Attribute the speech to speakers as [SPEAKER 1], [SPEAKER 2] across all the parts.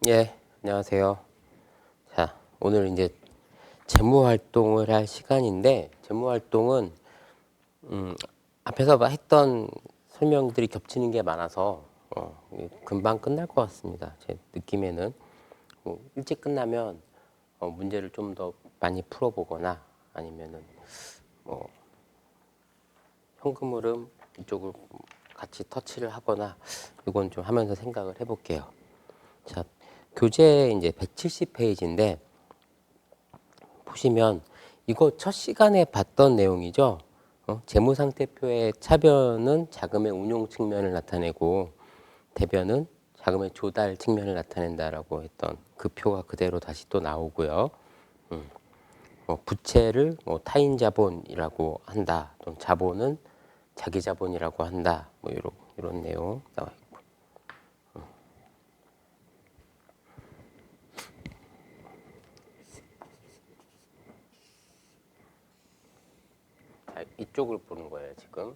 [SPEAKER 1] 예, 안녕하세요. 자, 오늘 이제 재무 활동을 할 시간인데, 재무 활동은 음, 앞에서 했던 설명들이 겹치는 게 많아서 금방 끝날 것 같습니다. 제 느낌에는 일찍 끝나면 문제를 좀 더 많이 풀어보거나 아니면은 뭐 현금 흐름 이쪽을 같이 터치를 하거나 이건 좀 하면서 생각을 해볼게요. 자, 교재 이제 170페이지인데 보시면 이거 첫 시간에 봤던 내용이죠. 재무상태표의 차변은 자금의 운용 측면을 나타내고 대변은 자금의 조달 측면을 나타낸다라고 했던 그 표가 그대로 다시 또 나오고요. 부채를 타인 자본이라고 한다. 또는 자본은 자기 자본이라고 한다. 뭐 이런 내용 나와 있고. 자, 이쪽을 보는 거예요, 지금.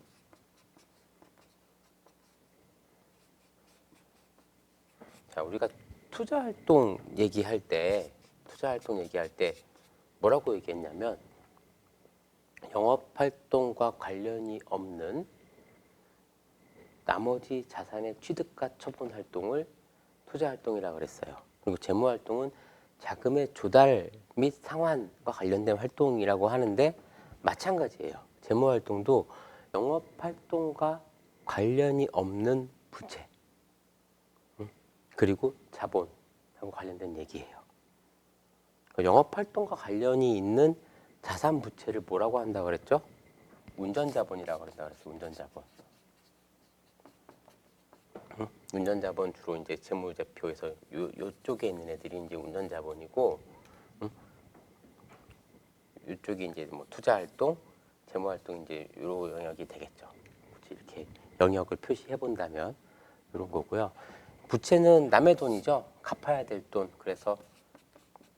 [SPEAKER 1] 자, 우리가 투자 활동 얘기할 때 뭐라고 얘기했냐면 영업 활동과 관련이 없는 나머지 자산의 취득과 처분 활동을 투자 활동이라고 그랬어요. 그리고 재무 활동은 자금의 조달 및 상환과 관련된 활동이라고 하는데 마찬가지예요. 재무 활동도 영업 활동과 관련이 없는 부채, 그리고 자본하고 관련된 얘기예요. 영업 활동과 관련이 있는 자산 부채를 뭐라고 한다고 그랬죠? 운전자본이라고 그랬다고 그랬어요. 운전자본. 운전자본 주로 이제 재무제표에서 요쪽에 있는 애들이 이제 운전자본이고, 요쪽이 이제 뭐 투자활동, 재무활동 이제 요 영역이 되겠죠. 굳이 이렇게 영역을 표시해 본다면 이런 거고요. 부채는 남의 돈이죠. 갚아야 될 돈. 그래서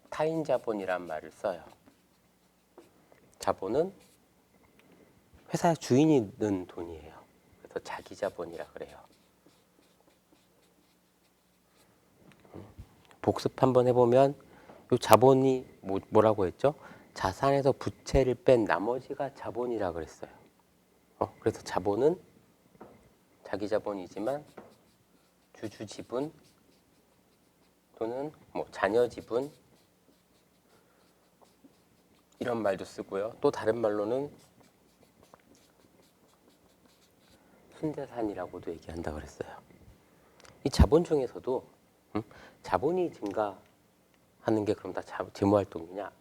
[SPEAKER 1] 타인 자본이란 말을 써요. 자본은 회사 주인이 는 돈이에요. 그래서 자기 자본이라 그래요. 복습 한번 해보면 이 자본이 뭐라고 했죠? 자산에서 부채를 뺀 나머지가 자본이라 그랬어요. 그래서 자본은 자기 자본이지만 주주 지분 또는 뭐 자녀 지분 이런 말도 쓰고요. 또 다른 말로는 순자산이라고도 얘기한다 그랬어요. 이 자본 중에서도 자본이 증가하는 게 그럼 다 재무활동이냐?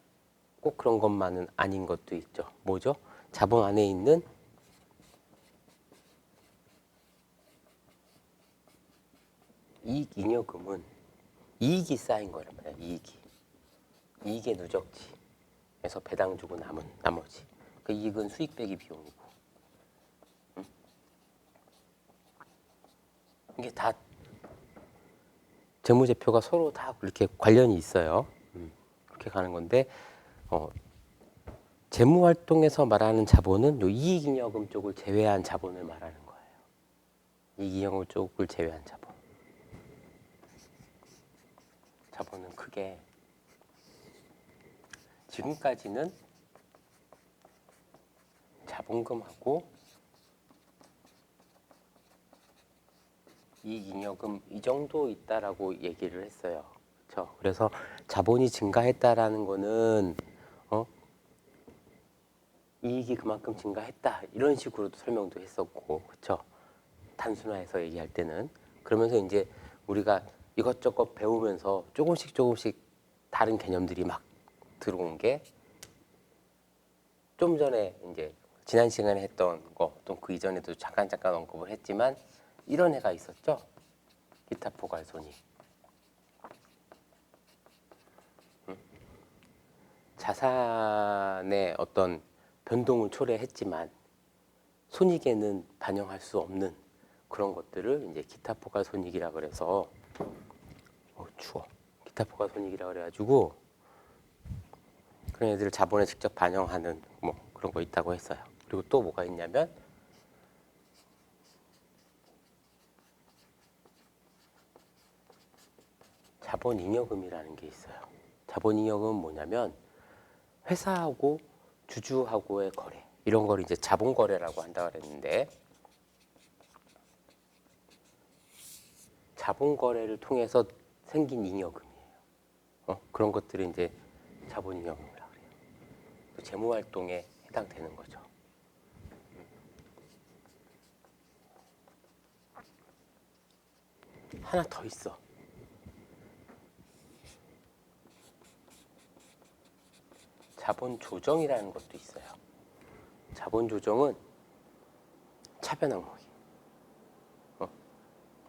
[SPEAKER 1] 꼭 그런 것만은 아닌 것도 있죠. 뭐죠? 자본 안에 있는 이익잉여금은 이익이 쌓인 거란 말이야. 이익의 누적치에서 배당 주고 남은 나머지 그 이익은 수익 빼기 비용이고 이게 다 재무제표가 서로 다 그렇게 관련이 있어요. 그렇게 가는 건데 재무활동에서 말하는 자본은 요 이익잉여금 쪽을 제외한 자본을 말하는 거예요. 이익잉여금 쪽을 제외한 자본. 자본은 크게 지금까지는 자본금하고 이익잉여금 이 정도 있다라고 얘기를 했어요. 그렇죠? 그래서 자본이 증가했다라는 거는 이익이 그만큼 증가했다 이런 식으로도 설명도 했었고, 그렇죠? 단순화해서 얘기할 때는 그러면서 이제 우리가 이것저것 배우면서 조금씩 다른 개념들이 막 들어온 게 좀 전에 이제 지난 시간에 했던 거 또 그 이전에도 잠깐 언급을 했지만 이런 애가 있었죠. 기타 포괄 손익. 자산의 어떤 변동을 초래했지만 손익에는 반영할 수 없는 그런 것들을 이제 기타 포괄 손익이라 그래서 추워. 기타 포괄 손익이라 그래가지고 그런 애들을 자본에 직접 반영하는 뭐 그런 거 있다고 했어요. 그리고 또 뭐가 있냐면 자본잉여금이라는 게 있어요. 자본잉여금은 뭐냐면 회사하고 주주하고의 거래, 이런 걸 이제 자본거래라고 한다 그랬는데, 자본거래를 통해서 생긴 잉여금이에요. 그런 것들이 이제 자본잉여금이라고 그래요. 또 재무활동에 해당되는 거죠. 하나 더 있어. 자본 조정이라는 것도 있어요. 자본 조정은 차변 항목이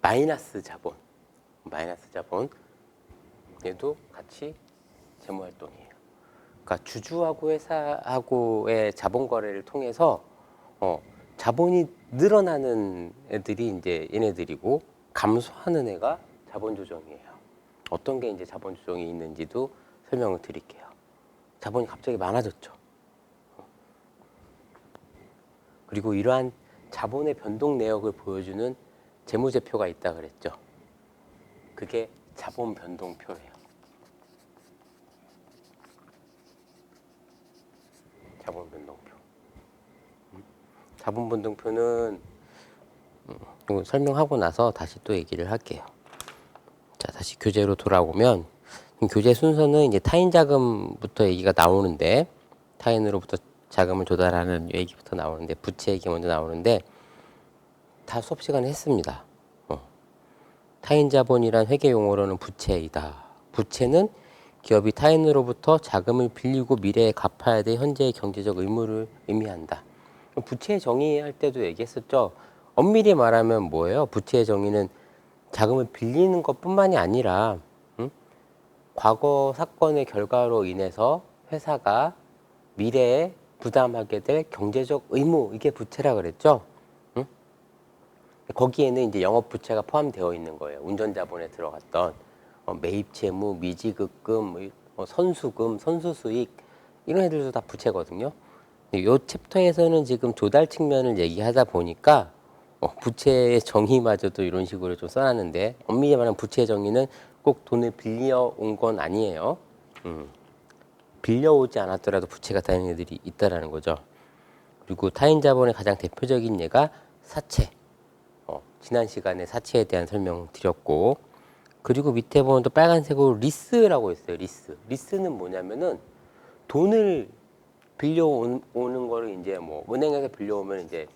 [SPEAKER 1] 마이너스 자본, 얘도 같이 재무 활동이에요. 그러니까 주주하고 회사하고의 자본 거래를 통해서 자본이 늘어나는 애들이 이제 얘네들이고, 감소하는 애가 자본 조정이에요. 어떤 게 이제 자본 조정이 있는지도 설명을 드릴게요. 자본이 갑자기 많아졌죠. 그리고 이러한 자본의 변동 내역을 보여주는 재무제표가 있다 그랬죠. 그게 자본 변동표예요. 자본 변동표. 자본 변동표는 이거 설명하고 나서 다시 또 얘기를 할게요. 자, 다시 교재로 돌아오면, 교재 순서는 이제 타인 자금부터 얘기가 나오는데, 타인으로부터 자금을 조달하는 얘기부터 나오는데, 부채 얘기 먼저 나오는데, 다 수업 시간에 했습니다. 타인 자본이란 회계 용어로는 부채이다. 부채는 기업이 타인으로부터 자금을 빌리고 미래에 갚아야 될 현재의 경제적 의무를 의미한다. 부채의 정의할 때도 얘기했었죠. 엄밀히 말하면 뭐예요? 부채의 정의는 자금을 빌리는 것뿐만이 아니라 과거 사건의 결과로 인해서 회사가 미래에 부담하게 될 경제적 의무, 이게 부채라 그랬죠. 거기에는 이제 영업 부채가 포함되어 있는 거예요. 운전자본에 들어갔던 매입 채무, 미지급금, 선수금, 선수수익, 이런 애들도 다 부채거든요. 이 챕터에서는 지금 조달 측면을 얘기하다 보니까 부채의 정의마저도 이런 식으로 좀 써놨는데, 엄밀히 말하면 부채의 정의는 꼭 돈을 빌려온 건 아니에요. 빌려오지 않았더라도 부채가 되는 애들이 있다라는 거죠. 그리고 타인 자본의 가장 대표적인 예가 사채. 지난 시간에 사채에 대한 설명 드렸고, 그리고 밑에 보면 또 빨간색으로 리스라고 있어요. 리스는 뭐냐면은 돈을 빌려오는 거를 이제 뭐 은행에서 빌려오면 이제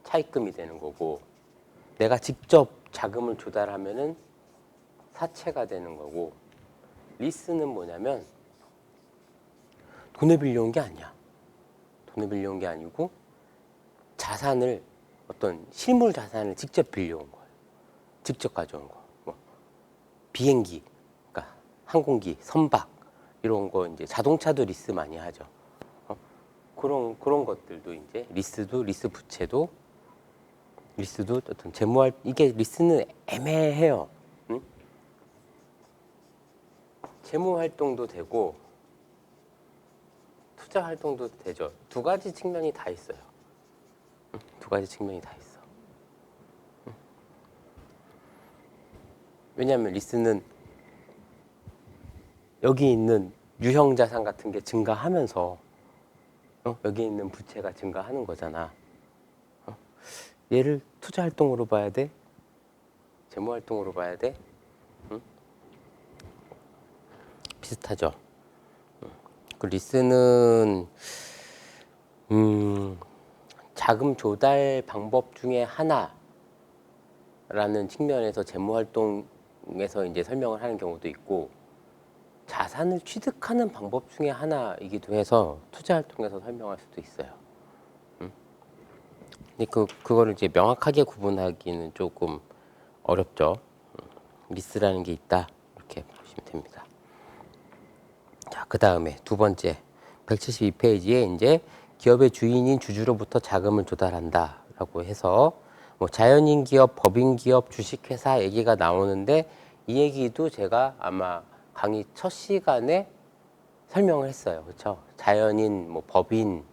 [SPEAKER 1] 차입금이 되는 거고, 내가 직접 자금을 조달하면은 사채가 되는 거고, 리스는 뭐냐면 돈을 빌려온 게 아니야. 돈을 빌려온 게 아니고 자산을, 어떤 실물 자산을 직접 빌려온 거예요. 직접 가져온 거. 뭐 비행기, 그러니까 항공기, 선박, 이런 거 이제 자동차도 리스 많이 하죠. 그런 것들도 이제 리스 부채도, 리스도 어떤 이게 리스는 애매해요. 재무 활동도 되고 투자 활동도 되죠. 두 가지 측면이 다 있어요. 두 가지 측면이 다 있어. 왜냐하면 리스는 여기 있는 유형 자산 같은 게 증가하면서 여기 있는 부채가 증가하는 거잖아. 얘를 투자 활동으로 봐야 돼? 재무 활동으로 봐야 돼? 비슷하죠. 그 리스는 자금 조달 방법 중에 하나라는 측면에서 재무 활동에서 이제 설명을 하는 경우도 있고, 자산을 취득하는 방법 중에 하나이기도 해서 투자 활동에서 설명할 수도 있어요. 근데 그거를 이제 명확하게 구분하기는 조금 어렵죠. 리스라는 게 있다, 이렇게 보시면 됩니다. 자, 그 다음에 두 번째 172페이지에 이제 기업의 주인인 주주로부터 자금을 조달한다라고 해서 뭐 자연인 기업, 법인 기업, 주식회사 얘기가 나오는데, 이 얘기도 제가 아마 강의 첫 시간에 설명을 했어요. 그렇죠? 자연인, 뭐 법인,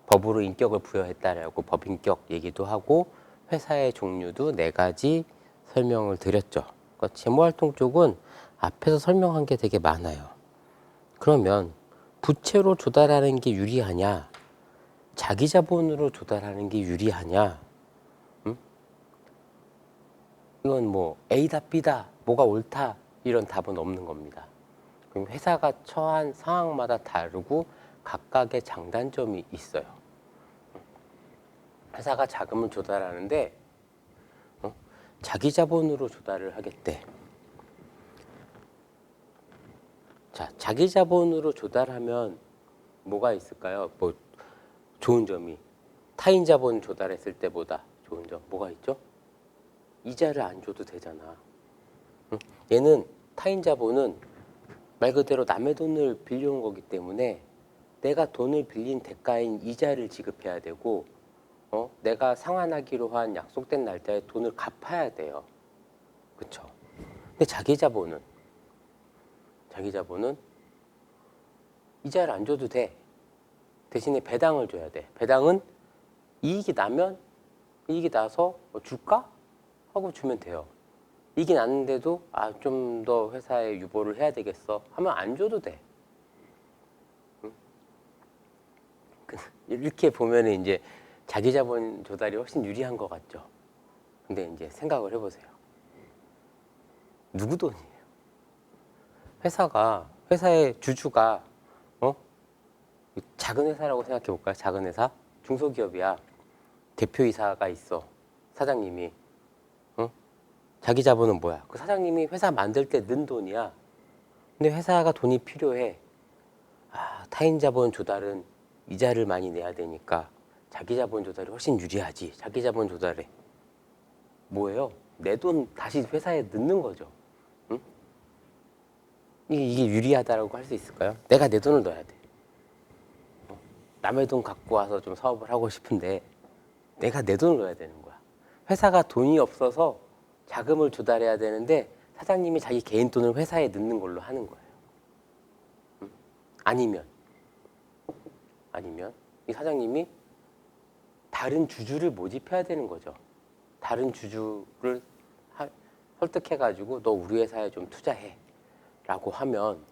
[SPEAKER 1] 법으로 인격을 부여했다라고 법인격 얘기도 하고, 회사의 종류도 4가지 설명을 드렸죠. 그러니까 재무활동 쪽은 앞에서 설명한 게 되게 많아요. 그러면 부채로 조달하는 게 유리하냐, 자기 자본으로 조달하는 게 유리하냐? 이건 뭐 A다 B다 뭐가 옳다 이런 답은 없는 겁니다. 그럼 회사가 처한 상황마다 다르고 각각의 장단점이 있어요. 회사가 자금을 조달하는데 자기 자본으로 조달을 하겠대. 자, 자기 자본으로 조달하면 뭐가 있을까요? 뭐 좋은 점이 타인 자본 조달했을 때보다 좋은 점 뭐가 있죠? 이자를 안 줘도 되잖아. 얘는 타인 자본은 말 그대로 남의 돈을 빌려온 거기 때문에 내가 돈을 빌린 대가인 이자를 지급해야 되고 내가 상환하기로 한 약속된 날짜에 돈을 갚아야 돼요. 그쵸? 근데 자기 자본은 이자를 안 줘도 돼. 대신에 배당을 줘야 돼. 배당은 이익이 나서 줄까? 하고 주면 돼요. 이익이 났는데도 좀 더 회사에 유보를 해야 되겠어 하면 안 줘도 돼. 이렇게 보면 이제 자기 자본 조달이 훨씬 유리한 것 같죠. 근데 이제 생각을 해보세요. 누구 돈이에요? 회사의 주주가 작은 회사라고 생각해 볼까요? 작은 회사? 중소기업이야. 대표이사가 있어. 사장님이. 자기 자본은 뭐야? 그 사장님이 회사 만들 때 넣은 돈이야. 근데 회사가 돈이 필요해. 타인 자본 조달은 이자를 많이 내야 되니까 자기 자본 조달이 훨씬 유리하지. 자기 자본 조달에 뭐예요? 내 돈 다시 회사에 넣는 거죠. 응? 이게 유리하다라고 할 수 있을까요? 내가 내 돈을 넣어야 돼. 남의 돈 갖고 와서 좀 사업을 하고 싶은데 내가 내 돈을 넣어야 되는 거야. 회사가 돈이 없어서 자금을 조달해야 되는데 사장님이 자기 개인 돈을 회사에 넣는 걸로 하는 거예요. 아니면 이 사장님이 다른 주주를 모집해야 되는 거죠. 다른 주주를 설득해가지고 너 우리 회사에 좀 투자해 라고 하면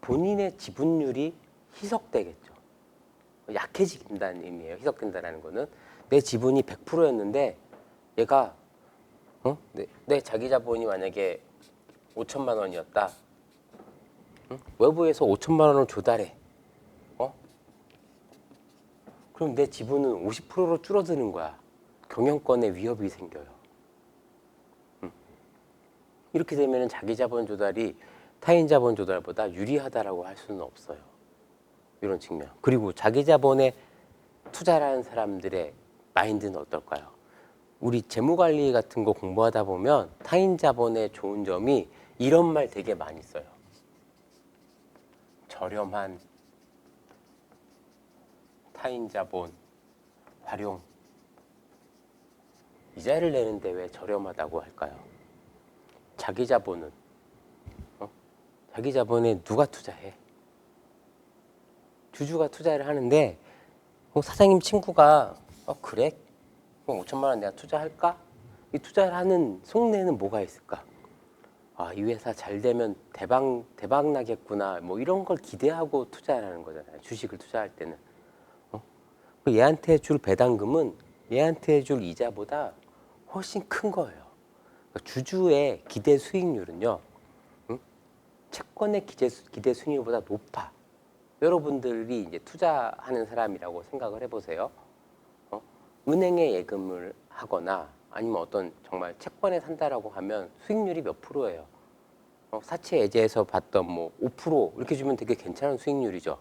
[SPEAKER 1] 본인의 지분율이 희석되겠죠. 약해진다는 의미예요. 희석된다는 거는 내 지분이 100%였는데 얘가 내 자기 자본이 만약에 5천만 원이었다. 외부에서 5천만 원을 조달해. 그럼 내 지분은 50%로 줄어드는 거야. 경영권에 위협이 생겨요. 이렇게 되면 자기 자본 조달이 타인 자본 조달보다 유리하다라고 할 수는 없어요. 이런 측면. 그리고 자기 자본에 투자를 하는 사람들의 마인드는 어떨까요? 우리 재무관리 같은 거 공부하다 보면 타인 자본의 좋은 점이 이런 말 되게 많이 써요. 저렴한 타인 자본 활용. 이자를 내는데 왜 저렴하다고 할까요? 자기 자본은 자기 자본에 누가 투자해? 주주가 투자를 하는데 사장님 친구가 그래? 그럼 5천만 원 내가 투자할까? 이 투자를 하는 속내는 뭐가 있을까? 이 회사 잘 되면 대박 나겠구나. 뭐 이런 걸 기대하고 투자를 하는 거잖아요. 주식을 투자할 때는. 얘한테 줄 배당금은 얘한테 줄 이자보다 훨씬 큰 거예요. 그러니까 주주의 기대 수익률은요, 채권의 기대 수익률보다 높아. 여러분들이 이제 투자하는 사람이라고 생각을 해보세요. 은행에 예금을 하거나 아니면 어떤 정말 채권에 산다라고 하면 수익률이 몇 프로예요? 사채 예제에서 봤던 뭐 5% 이렇게 주면 되게 괜찮은 수익률이죠.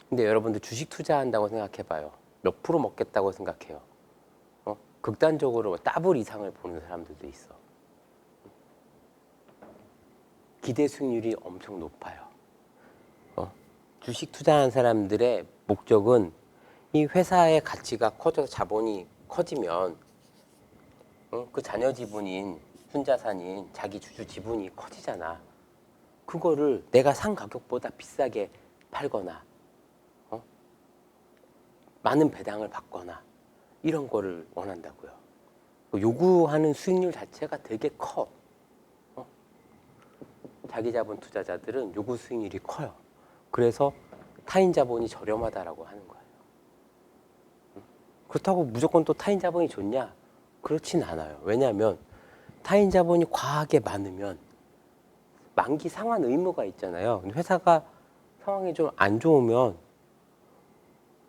[SPEAKER 1] 근데 여러분들 주식 투자한다고 생각해봐요. 몇 프로 먹겠다고 생각해요? 극단적으로 더블 이상을 보는 사람들도 있어. 기대 수익률이 엄청 높아요. 주식 투자하는 사람들의 목적은 이 회사의 가치가 커져서 자본이 커지면 그 자녀 지분인 순자산인 자기 주주 지분이 커지잖아. 그거를 내가 산 가격보다 비싸게 팔거나 많은 배당을 받거나 이런 거를 원한다고요. 요구하는 수익률 자체가 되게 커. 자기 자본 투자자들은 요구 수익률이 커요. 그래서 타인 자본이 저렴하다라고 하는 거예요. 그렇다고 무조건 또 타인 자본이 좋냐? 그렇진 않아요. 왜냐하면 타인 자본이 과하게 많으면 만기 상환 의무가 있잖아요. 회사가 상황이 좀 안 좋으면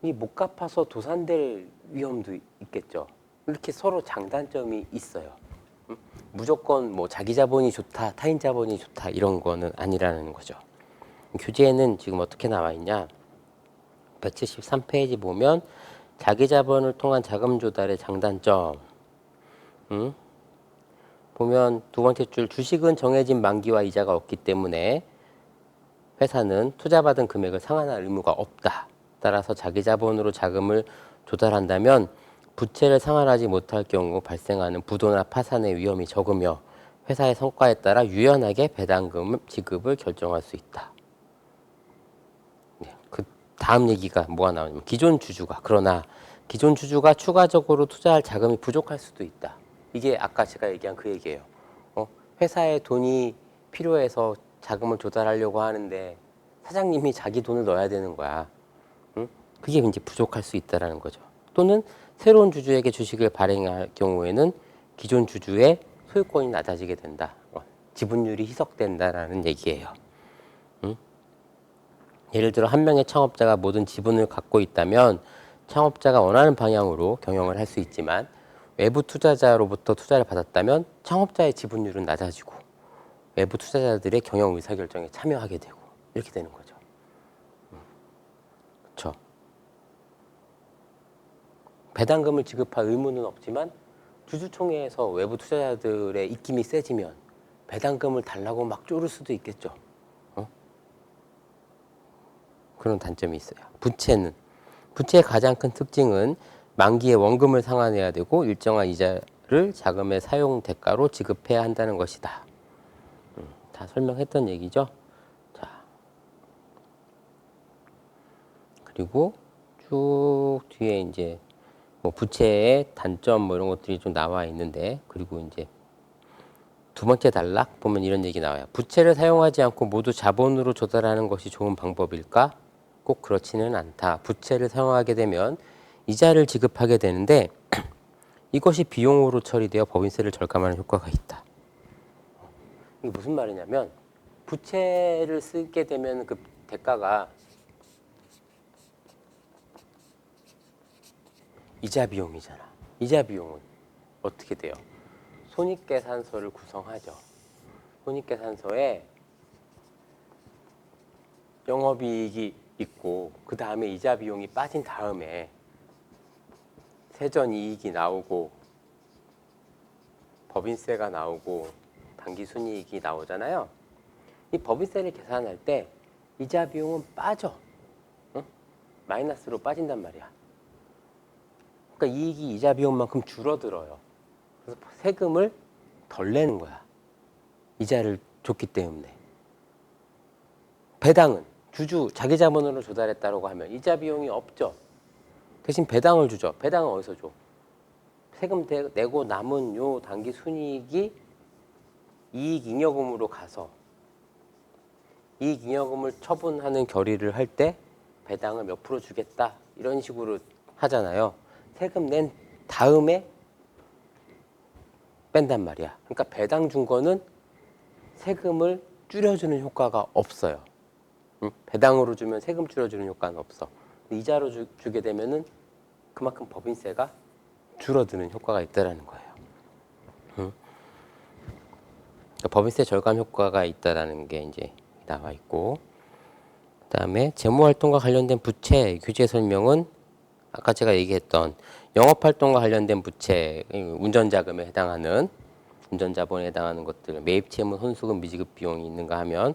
[SPEAKER 1] 이 못 갚아서 도산될 위험도 있겠죠. 이렇게 서로 장단점이 있어요. 무조건 뭐 자기 자본이 좋다, 타인 자본이 좋다 이런 거는 아니라는 거죠. 교재에는 지금 어떻게 나와 있냐? 173페이지 보면 자기 자본을 통한 자금 조달의 장단점. 보면 두 번째 줄 주식은 정해진 만기와 이자가 없기 때문에 회사는 투자받은 금액을 상환할 의무가 없다. 따라서 자기 자본으로 자금을 조달한다면 부채를 상환하지 못할 경우 발생하는 부도나 파산의 위험이 적으며 회사의 성과에 따라 유연하게 배당금 지급을 결정할 수 있다. 그 다음 얘기가 뭐가 나오냐면 기존 주주가 추가적으로 투자할 자금이 부족할 수도 있다. 이게 아까 제가 얘기한 그 얘기예요. 회사에 돈이 필요해서 자금을 조달하려고 하는데 사장님이 자기 돈을 넣어야 되는 거야. 그게 이제 부족할 수 있다라는 거죠. 또는 새로운 주주에게 주식을 발행할 경우에는 기존 주주의 소유권이 낮아지게 된다. 지분율이 희석된다라는 얘기예요. 예를 들어 한 명의 창업자가 모든 지분을 갖고 있다면 창업자가 원하는 방향으로 경영을 할 수 있지만 외부 투자자로부터 투자를 받았다면 창업자의 지분율은 낮아지고 외부 투자자들의 경영 의사결정에 참여하게 되고 이렇게 되는 거죠. 그렇죠. 배당금을 지급할 의무는 없지만 주주총회에서 외부 투자자들의 입김이 세지면 배당금을 달라고 막 쪼를 수도 있겠죠. 그런 단점이 있어요. 부채의 가장 큰 특징은 만기에 원금을 상환해야 되고 일정한 이자를 자금의 사용 대가로 지급해야 한다는 것이다. 다 설명했던 얘기죠. 자, 그리고 쭉 뒤에 이제 뭐 부채의 단점 뭐 이런 것들이 좀 나와 있는데, 그리고 이제 두 번째 단락 보면 이런 얘기 나와요. 부채를 사용하지 않고 모두 자본으로 조달하는 것이 좋은 방법일까? 꼭 그렇지는 않다. 부채를 사용하게 되면 이자를 지급하게 되는데 이것이 비용으로 처리되어 법인세를 절감하는 효과가 있다. 이게 무슨 말이냐면 부채를 쓰게 되면 그 대가가 이자 비용이잖아. 이자 비용은 어떻게 돼요? 손익계산서를 구성하죠. 손익계산서에 영업이익이 있고 그 다음에 이자 비용이 빠진 다음에 세전이익이 나오고 법인세가 나오고 당기순이익이 나오잖아요. 이 법인세를 계산할 때 이자 비용은 빠져. 마이너스로 빠진단 말이야. 그러니까 이익이 이자 비용만큼 줄어들어요. 그래서 세금을 덜 내는 거야. 이자를 줬기 때문에. 배당은 주주 자기 자본으로 조달했다고 하면 이자 비용이 없죠. 대신 배당을 주죠. 배당은 어디서 줘? 세금 내고 남은 요 당기 순이익이 이익 잉여금으로 가서 이익 잉여금을 처분하는 결의를 할 때 배당을 몇 프로 주겠다 이런 식으로 하잖아요. 세금 낸 다음에 뺀단 말이야. 그러니까 배당 준 거는 세금을 줄여주는 효과가 없어요. 배당으로 주면 세금 줄여주는 효과는 없어. 이자로 주게 되면은 그만큼 법인세가 줄어드는 효과가 있다라는 거예요. 그러니까 법인세 절감 효과가 있다라는 게 이제 나와 있고, 그다음에 재무활동과 관련된 부채 규제 설명은 아까 제가 얘기했던 영업활동과 관련된 부채, 운전자금에 해당하는 운전자본에 해당하는 것들, 매입채무, 손수금, 미지급 비용이 있는가 하면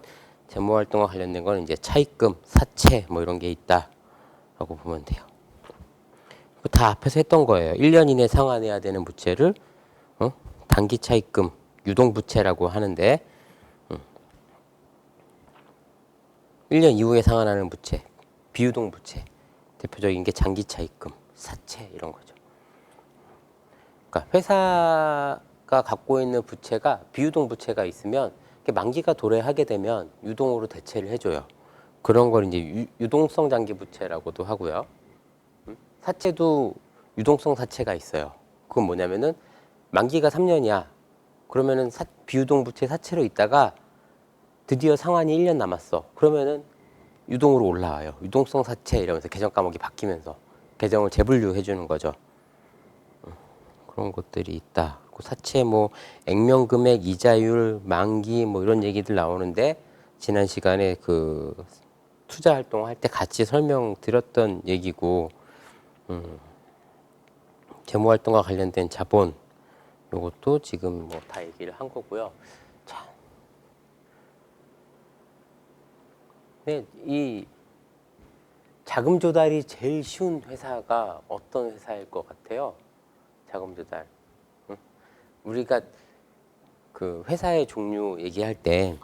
[SPEAKER 1] 재무활동과 관련된 건 이제 차입금, 사채 뭐 이런 게 있다라고 보면 돼요. 다 앞에서 했던 거예요. 1년 이내 상환해야 되는 부채를 단기 차입금, 유동부채라고 하는데 1년 이후에 상환하는 부채, 비유동부채, 대표적인 게 장기 차입금, 사채 이런 거죠. 그러니까 회사가 갖고 있는 부채가 비유동 부채가 있으면 만기가 도래하게 되면 유동으로 대체를 해줘요. 그런 걸 이제 유동성 장기 부채라고도 하고요. 사채도 유동성 사채가 있어요. 그건 뭐냐면은 만기가 3년이야. 그러면은 비유동 부채 사채로 있다가 드디어 상환이 1년 남았어. 그러면은 유동으로 올라와요. 유동성 사채 이러면서 계정 과목이 바뀌면서 계정을 재분류해 주는 거죠. 그런 것들이 있다. 사채 뭐 액면 금액, 이자율, 만기 뭐 이런 얘기들 나오는데 지난 시간에 그 투자 활동할 때 같이 설명드렸던 얘기고 재무 활동과 관련된 자본 요것도 지금 뭐 다 얘기를 한 거고요. 자, 네, 이 자금 조달이 제일 쉬운 회사가 어떤 회사일 것 같아요? 자금 조달. 우리가 그 회사의 종류 얘기할 때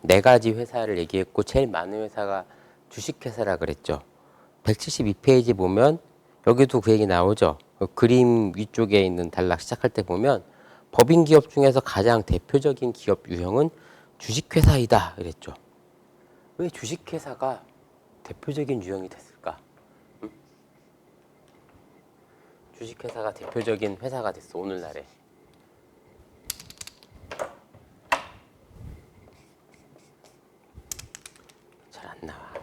[SPEAKER 1] 네 가지 회사를 얘기했고 제일 많은 회사가 주식회사라 그랬죠. 172페이지 보면 여기도 그 얘기 나오죠. 그 그림 위쪽에 있는 단락 시작할 때 보면 법인 기업 중에서 가장 대표적인 기업 유형은 주식회사이다 그랬죠. 왜 주식회사가 대표적인 유형이 됐을까? 주식회사가 대표적인 회사가 됐어 오늘날에. 잘 안 나와.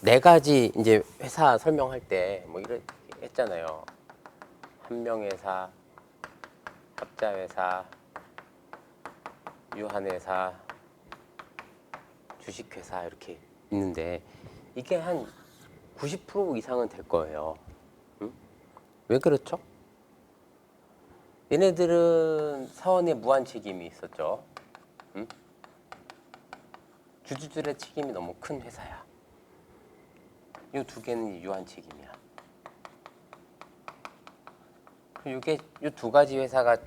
[SPEAKER 1] 네 가지 이제 회사 설명할 때 뭐 이런 했잖아요. 한명회사, 합자회사, 유한회사, 주식회사 이렇게 있는데 이게 한 90% 이상은 될 거예요. 응? 왜 그렇죠? 얘네들은 사원의 무한 책임이 있었죠. 응? 주주들의 책임이 너무 큰 회사야. 이 두 개는 유한 책임이야. 이게 이 두 가지 회사가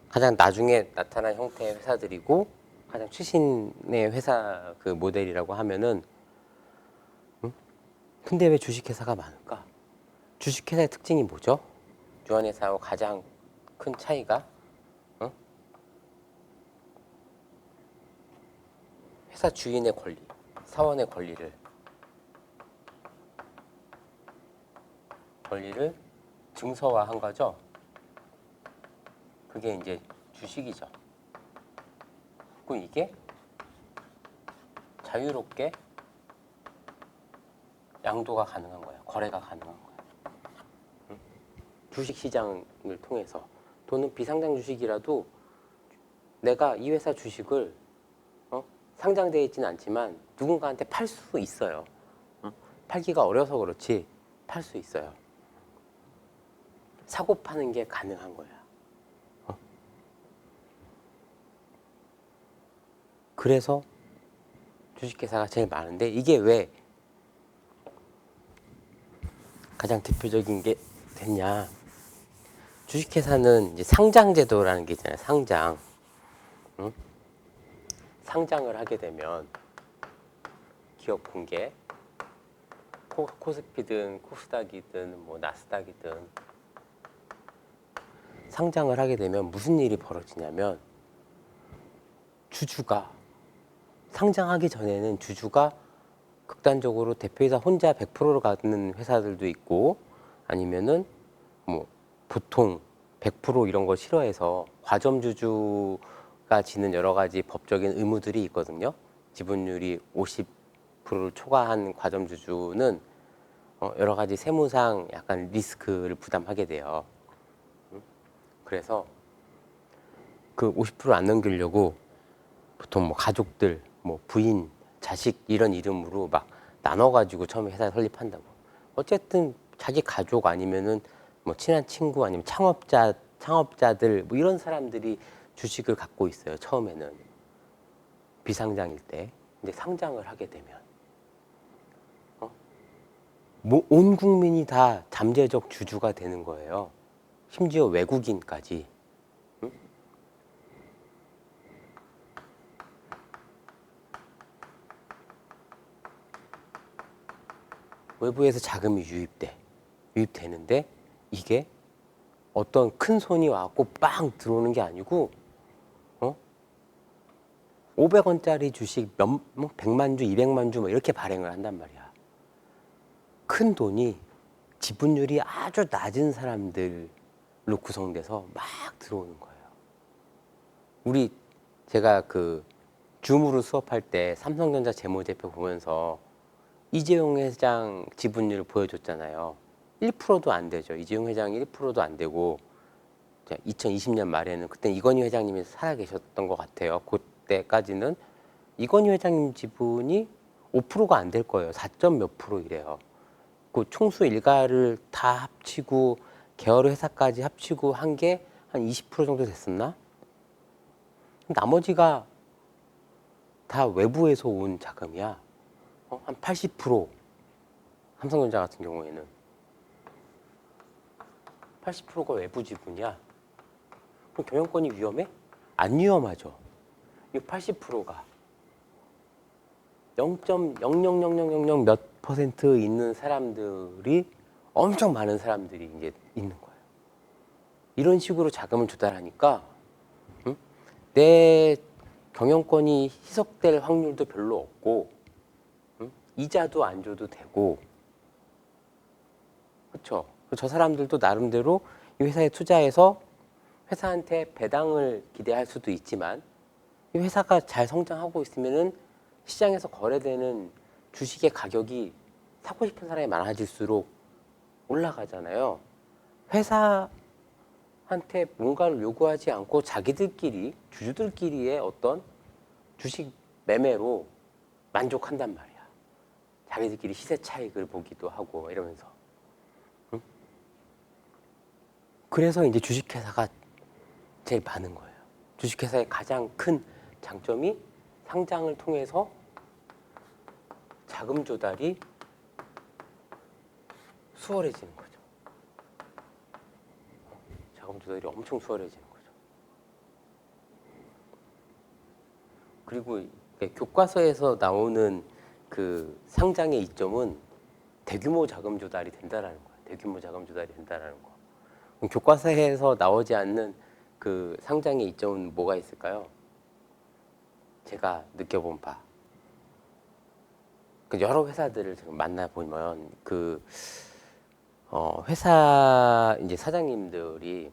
[SPEAKER 1] 가장 나중에 나타난 형태의 회사들이고 가장 최신의 회사 그 모델이라고 하면은 근데 왜 주식회사가 많을까? 주식회사의 특징이 뭐죠? 유한회사하고 가장 큰 차이가 회사 주인의 권리, 사원의 권리를 증서화한 거죠. 그게 이제 주식이죠. 그럼 이게 자유롭게 양도가 가능한 거야. 거래가 가능한 거야. 주식 시장을 통해서 또는 비상장 주식이라도 내가 이 회사 주식을 상장되어 있지는 않지만 누군가한테 팔 수 있어요. 팔기가 어려서 그렇지 팔 수 있어요. 사고 파는 게 가능한 거야. 그래서 주식회사가 제일 많은데 이게 왜 가장 대표적인 게 됐냐? 주식회사는 이제 상장제도라는 게 있잖아요. 상장. 응? 상장을 하게 되면 기업 공개, 코스피든 코스닥이든 뭐 나스닥이든 상장을 하게 되면 무슨 일이 벌어지냐면 주주가 상장하기 전에는 주주가 극단적으로 대표이사 혼자 100%를 갖는 회사들도 있고 아니면은 뭐 보통 100% 이런 거 싫어해서 과점주주가 지는 여러 가지 법적인 의무들이 있거든요. 지분율이 50%를 초과한 과점주주는 여러 가지 세무상 약간 리스크를 부담하게 돼요. 그래서 그 50%를 안 넘기려고 보통 뭐 가족들, 뭐 부인, 자식 이런 이름으로 막 나눠가지고 처음에 회사 설립한다고. 어쨌든 자기 가족 아니면은 뭐 친한 친구 아니면 창업자들 뭐 이런 사람들이 주식을 갖고 있어요. 처음에는 비상장일 때. 근데 상장을 하게 되면 뭐 온 국민이 다 잠재적 주주가 되는 거예요. 심지어 외국인까지. 외부에서 자금이 유입되는데 이게 어떤 큰 손이 와갖고 빵 들어오는 게 아니고 500원짜리 주식 100만 주, 200만 주 뭐 이렇게 발행을 한단 말이야. 큰 돈이 지분율이 아주 낮은 사람들로 구성돼서 막 들어오는 거예요. 제가 그 줌으로 수업할 때 삼성전자 재무제표 보면서 이재용 회장 지분율을 보여줬잖아요. 1%도 안 되죠. 이재용 회장 1%도 안 되고 2020년 말에는 그때 이건희 회장님이 살아 계셨던 것 같아요. 그때까지는 이건희 회장님 지분이 5%가 안 될 거예요. 4점 몇 프로 이래요. 그 총수 일가를 다 합치고 계열 회사까지 합치고 한 게 한 20% 정도 됐었나? 나머지가 다 외부에서 온 자금이야. 한 80%. 삼성전자 같은 경우에는 80%가 외부 지분이야. 그럼 경영권이 위험해? 안 위험하죠. 이 80%가 0.00000 몇 퍼센트 있는 사람들이 엄청 많은 사람들이 이제 있는 거예요. 이런 식으로 자금을 조달하니까 내 경영권이 희석될 확률도 별로 없고 이자도 안 줘도 되고 그렇죠. 저 사람들도 나름대로 이 회사에 투자해서 회사한테 배당을 기대할 수도 있지만 이 회사가 잘 성장하고 있으면은 시장에서 거래되는 주식의 가격이 사고 싶은 사람이 많아질수록 올라가잖아요. 회사한테 뭔가를 요구하지 않고 자기들끼리 주주들끼리의 어떤 주식 매매로 만족한단 말이야. 자기들끼리 시세 차익을 보기도 하고 이러면서. 응? 그래서 이제 주식회사가 제일 많은 거예요. 주식회사의 가장 큰 장점이 상장을 통해서 자금 조달이 수월해지는 거죠. 자금 조달이 엄청 수월해지는 거죠. 그리고 교과서에서 나오는 그 상장의 이점은 대규모 자금 조달이 된다라는 거예요. 대규모 자금 조달이 된다라는 거. 그럼 교과서에서 나오지 않는 그 상장의 이점은 뭐가 있을까요? 제가 느껴본 바. 여러 회사들을 지금 만나보면 회사 이제 사장님들이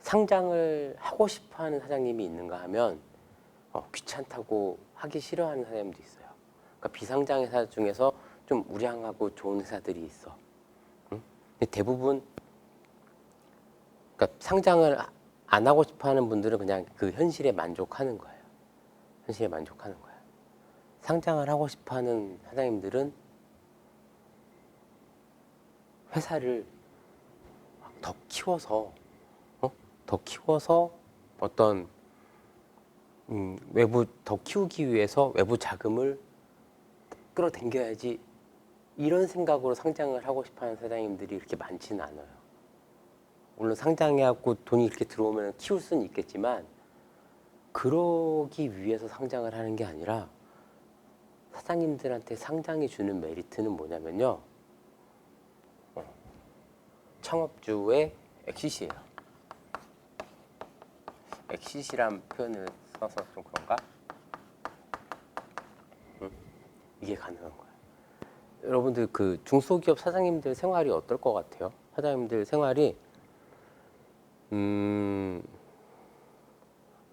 [SPEAKER 1] 상장을 하고 싶어하는 사장님이 있는가 하면 귀찮다고 하기 싫어하는 사장님도 있어요. 그러니까 비상장 회사 중에서 좀 우량하고 좋은 회사들이 있어. 응? 근데 대부분 그러니까 상장을 안 하고 싶어하는 분들은 그냥 그 현실에 만족하는 거예요. 현실에 만족하는 거야. 상장을 하고 싶어하는 사장님들은 회사를 더 키워서 어떤 외부 더 키우기 위해서 외부 자금을 끌어당겨야지 이런 생각으로 상장을 하고 싶어하는 사장님들이 그렇게 많지는 않아요. 물론 상장해갖고 돈이 이렇게 들어오면 키울 수는 있겠지만 그러기 위해서 상장을 하는 게 아니라 사장님들한테 상장이 주는 메리트는 뭐냐면요. 창업주의 엑시시예요. 엑시시란 표현을 써서 좀 그런가? 이게 가능한 거예요. 여러분들 그 중소기업 사장님들 생활이 어떨 것 같아요? 사장님들 생활이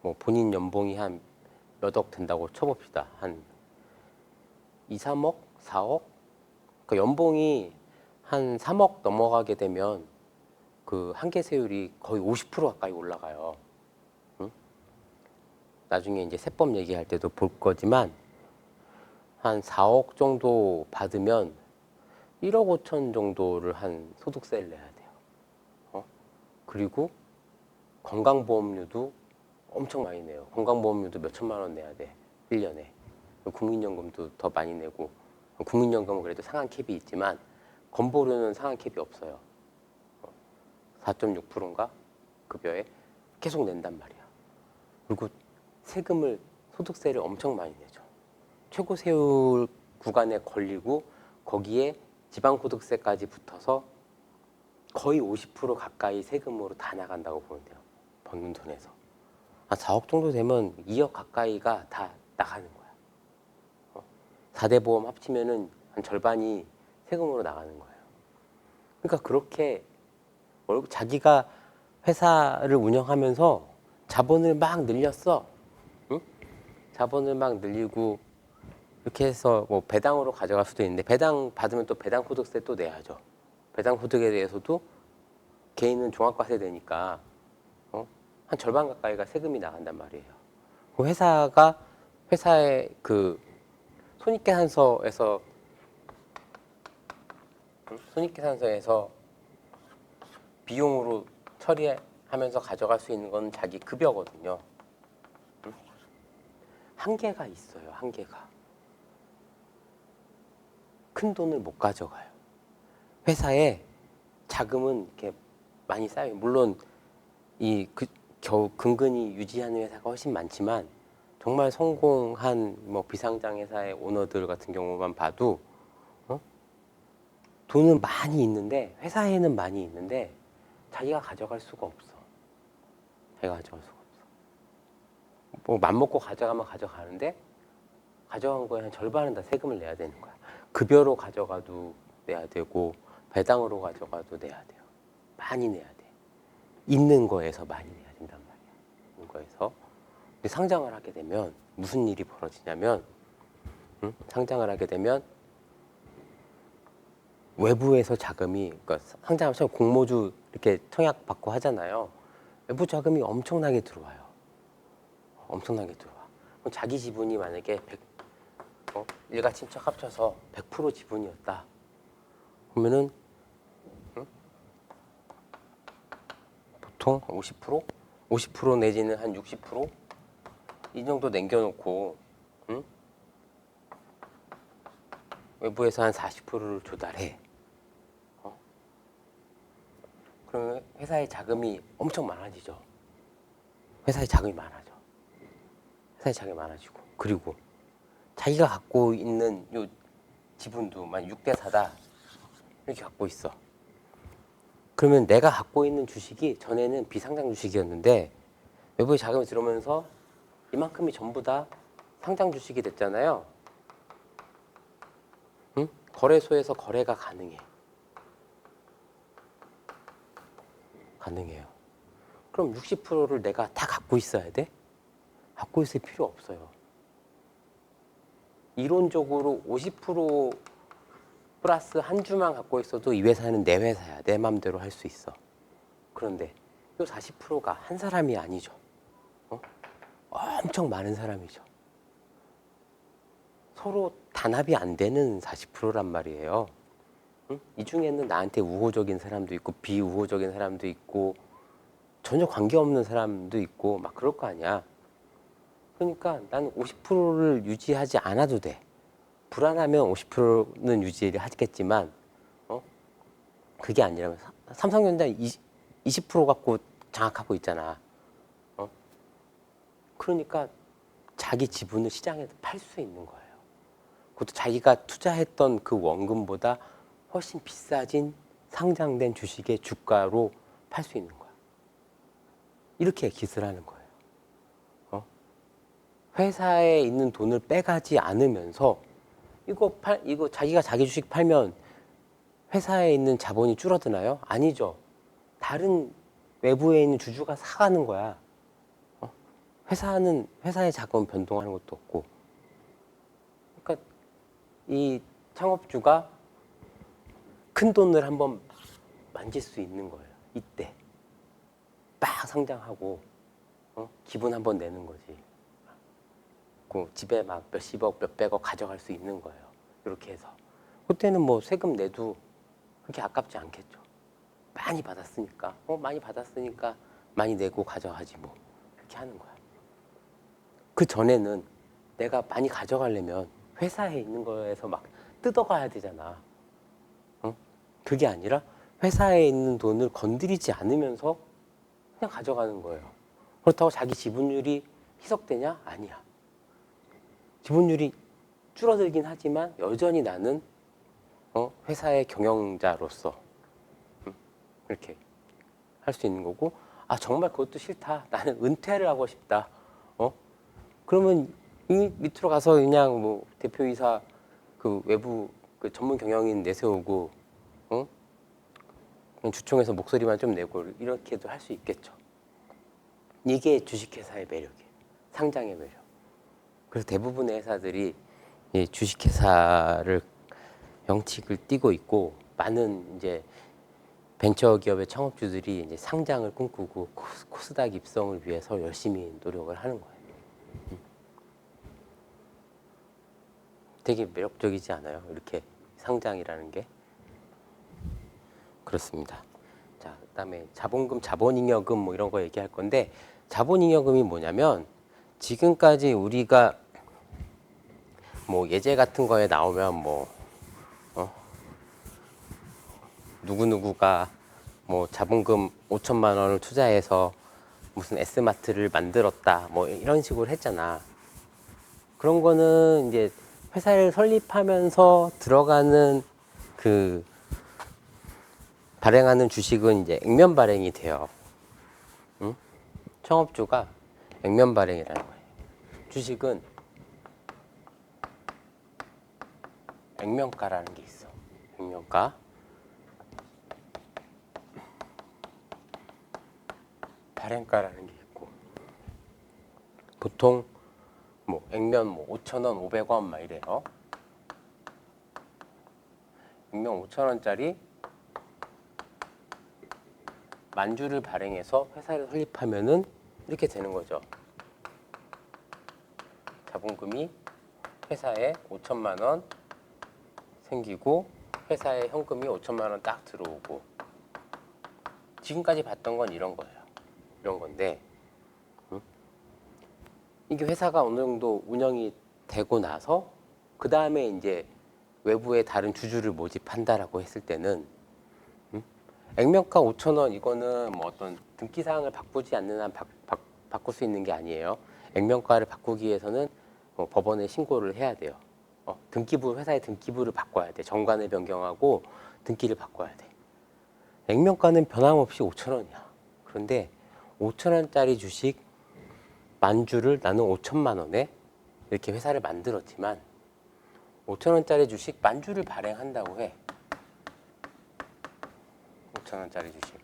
[SPEAKER 1] 뭐 본인 연봉이 한 몇 억 된다고 쳐봅시다. 한 2, 3억? 4억? 그 연봉이 한 3억 넘어가게 되면 그 한계세율이 거의 50% 가까이 올라가요. 응? 나중에 이제 세법 얘기할 때도 볼 거지만 한 4억 정도 받으면 1억 5천 정도를 한 소득세를 내야 돼요. 그리고 건강보험료도 엄청 많이 내요. 건강보험료도 몇 천만 원 내야 돼. 1년에. 국민연금도 더 많이 내고 국민연금은 그래도 상한캡이 있지만 건보료는 상한캡이 없어요. 4.6%인가 급여에 계속 낸단 말이야. 그리고 세금을 소득세를 엄청 많이 내죠. 최고 세율 구간에 걸리고 거기에 지방소득세까지 붙어서 거의 50% 가까이 세금으로 다 나간다고 보면 돼요. 버는 돈에서. 한 4억 정도 되면 2억 가까이가 다 나가는 거야. 4대 보험 합치면은 한 절반이 세금으로 나가는 거예요. 그러니까 그렇게 자기가 회사를 운영하면서 자본을 막 늘렸어. 응? 자본을 막 늘리고 이렇게 해서 뭐 배당으로 가져갈 수도 있는데 배당 받으면 또 배당 소득세 또 내야죠. 배당 소득에 대해서도 개인은 종합과세 되니까 한 절반 가까이가 세금이 나간단 말이에요. 그 회사의 그 손익계산서에서 비용으로 처리하면서 가져갈 수 있는 건 자기 급여거든요. 한계가 있어요. 한계가. 큰 돈을 못 가져가요. 회사에 자금은 이렇게 많이 쌓여요. 물론 겨우 근근히 유지하는 회사가 훨씬 많지만 정말 성공한 뭐 비상장 회사의 오너들 같은 경우만 봐도 돈은 많이 있는데 회사에는 많이 있는데 자기가 가져갈 수가 없어. 자기가 가져갈 수가 없어. 뭐 맘먹고 가져가면 가져가는데 가져간 거에 한 절반은 다 세금을 내야 되는 거야. 급여로 가져가도 내야 되고 배당으로 가져가도 내야 돼요. 많이 내야 돼. 있는 거에서 많이 내야 된단 말이야. 있는 거에서. 근데 상장을 하게 되면 무슨 일이 벌어지냐면 상장을 하게 되면 외부에서 자금이 그러니까 상장하면 공모주 이렇게 청약 받고 하잖아요. 외부 자금이 엄청나게 들어와요. 엄청나게 들어와. 그럼 자기 지분이 만약에 일가 친척 합쳐서 100% 지분이었다. 그러면은 보통 50%? 50% 내지는 한 60%? 이 정도 남겨놓고 외부에서 한 40%를 조달해. 그러면 회사의 자금이 엄청 많아지죠. 회사의 자금이 많아져. 회사의 자금이 많아지고 그리고 자기가 갖고 있는 요 지분도 만약 6대 4다 이렇게 갖고 있어. 그러면 내가 갖고 있는 주식이 전에는 비상장 주식이었는데 외부의 자금이 들어오면서 이만큼이 전부 다 상장 주식이 됐잖아요. 응? 거래소에서 거래가 가능해. 가능해요. 그럼 60%를 내가 다 갖고 있어야 돼? 갖고 있을 필요 없어요. 이론적으로 50% 플러스 한 주만 갖고 있어도 이 회사는 내 회사야. 내 맘대로 할 수 있어. 그런데 이 40%가 한 사람이 아니죠. 엄청 많은 사람이죠. 서로 단합이 안 되는 40%란 말이에요. 응? 이 중에는 나한테 우호적인 사람도 있고 비우호적인 사람도 있고 전혀 관계없는 사람도 있고 막 그럴 거 아니야. 그러니까 나는 50%를 유지하지 않아도 돼. 불안하면 50%는 유지를 하겠지만 그게 아니라면 삼성전자 20% 갖고 장악하고 있잖아. 그러니까 자기 지분을 시장에서 팔 수 있는 거예요. 그것도 자기가 투자했던 그 원금보다 훨씬 비싸진 상장된 주식의 주가로 팔 수 있는 거야. 이렇게 엑짓을 하는 거예요. 회사에 있는 돈을 빼가지 않으면서 이거 자기가 자기 주식 팔면 회사에 있는 자본이 줄어드나요? 아니죠. 다른 외부에 있는 주주가 사가는 거야. 회사의 자금 변동하는 것도 없고. 그러니까 이 창업주가 큰 돈을 한번 만질 수 있는 거예요. 이때 빡 상장하고 기분 한번 내는 거지. 그 집에 막 몇십억, 몇백억 가져갈 수 있는 거예요. 이렇게 해서 그때는 뭐 세금 내도 그렇게 아깝지 않겠죠. 많이 받았으니까 많이 내고 가져가지 뭐 이렇게 하는 거야. 그 전에는 내가 많이 가져가려면 회사에 있는 거에서 막 뜯어가야 되잖아. 그게 아니라 회사에 있는 돈을 건드리지 않으면서 그냥 가져가는 거예요. 그렇다고 자기 지분율이 희석되냐? 아니야. 지분율이 줄어들긴 하지만 여전히 나는 회사의 경영자로서 이렇게 할 수 있는 거고, 아 정말 그것도 싫다. 나는 은퇴를 하고 싶다. 그러면 이 밑으로 가서 그냥 뭐 대표이사 그 외부 그 전문 경영인 내세우고, 그냥 주총에서 목소리만 좀 내고 이렇게도 할 수 있겠죠. 이게 주식회사의 매력이에요. 상장의 매력. 그래서 대부분의 회사들이 이 주식회사를 영칙을 띠고 있고, 많은 이제 벤처 기업의 창업주들이 이제 상장을 꿈꾸고 코스닥 입성을 위해서 열심히 노력을 하는 거예요. 되게 매력적이지 않아요? 이렇게 상장이라는 게. 그렇습니다. 자, 그다음에 자본금, 자본잉여금 뭐 이런 거 얘기할 건데, 자본잉여금이 뭐냐면 지금까지 우리가 뭐 예제 같은 거에 나오면 뭐 누구누구가 뭐 자본금 5천만 원을 투자해서 무슨 S마트를 만들었다 뭐 이런 식으로 했잖아. 그런 거는 이제 회사를 설립하면서 들어가는 그 발행하는 주식은 이제 액면 발행이 돼요. 응? 창업주가 액면 발행이라는 거예요. 주식은 액면가라는 게 있어. 액면가. 발행가라는 게 있고, 보통 뭐 액면 뭐 5,000원, 500원 막 이래요. 액면 5,000원짜리 만주를 발행해서 회사를 설립하면은 이렇게 되는 거죠. 자본금이 회사에 5천만 원 생기고, 회사에 현금이 5천만 원 딱 들어오고, 지금까지 봤던 건 이런 거예요. 이런 건데, 이게 회사가 어느 정도 운영이 되고 나서 그 다음에 이제 외부의 다른 주주를 모집한다라고 했을 때는, 액면가 5,000원 이거는 뭐 어떤 등기 사항을 바꾸지 않는 한 바꿀 수 있는 게 아니에요. 액면가를 바꾸기 위해서는 법원에 신고를 해야 돼요. 등기부, 회사의 등기부를 바꿔야 돼. 정관을 변경하고 등기를 바꿔야 돼. 액면가는 변함없이 5,000원이야. 그런데 5,000원짜리 주식 만주를 나는 5천만 원에 이렇게 회사를 만들었지만, 5,000원짜리 주식 만주를 발행한다고 해. 5,000원짜리 주식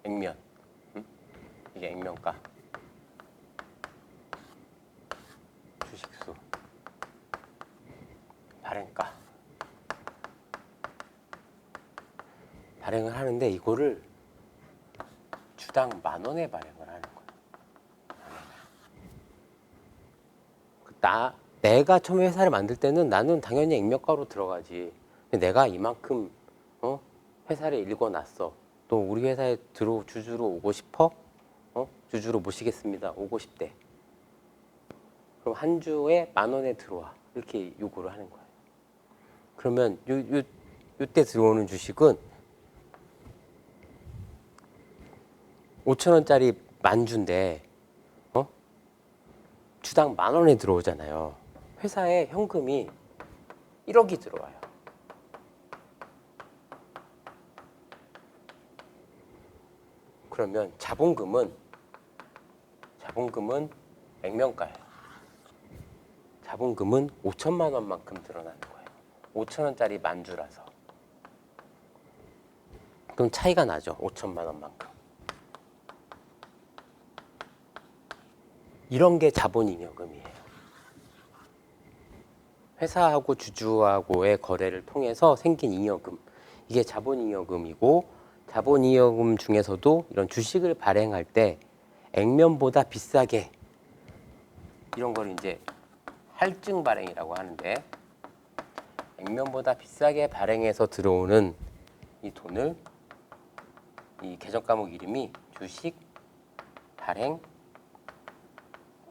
[SPEAKER 1] 액면, 이게 액면가. 주식수 발행가. 발행을 하는데 이거를 주당 10,000원에 발행을 하는 거야. 내가 처음에 회사를 만들 때는 나는 당연히 액면가로 들어가지. 근데 내가 이만큼 회사를 일궈놨어. 또 우리 회사에 주주로 오고 싶어? 주주로 모시겠습니다. 오고 싶대. 그럼 한 주에 10,000원에 들어와. 이렇게 요구를 하는 거예요. 그러면 요때 들어오는 주식은 5,000원짜리 만주인데 주당 10,000원에 들어오잖아요. 회사에 현금이 1억이 들어와요. 그러면 자본금은 액면가예요. 자본금은 5천만 원만큼 드러나는 거예요. 5,000원짜리 만주라서. 그럼 차이가 나죠. 5천만 원만큼. 이런 게 자본잉여금이에요. 회사하고 주주하고의 거래를 통해서 생긴 잉여금. 이게 자본잉여금이고, 자본잉여금 중에서도 이런 주식을 발행할 때 액면보다 비싸게, 이런 걸 이제 할증 발행이라고 하는데, 액면보다 비싸게 발행해서 들어오는 이 돈을, 이 계정 과목 이름이 주식 발행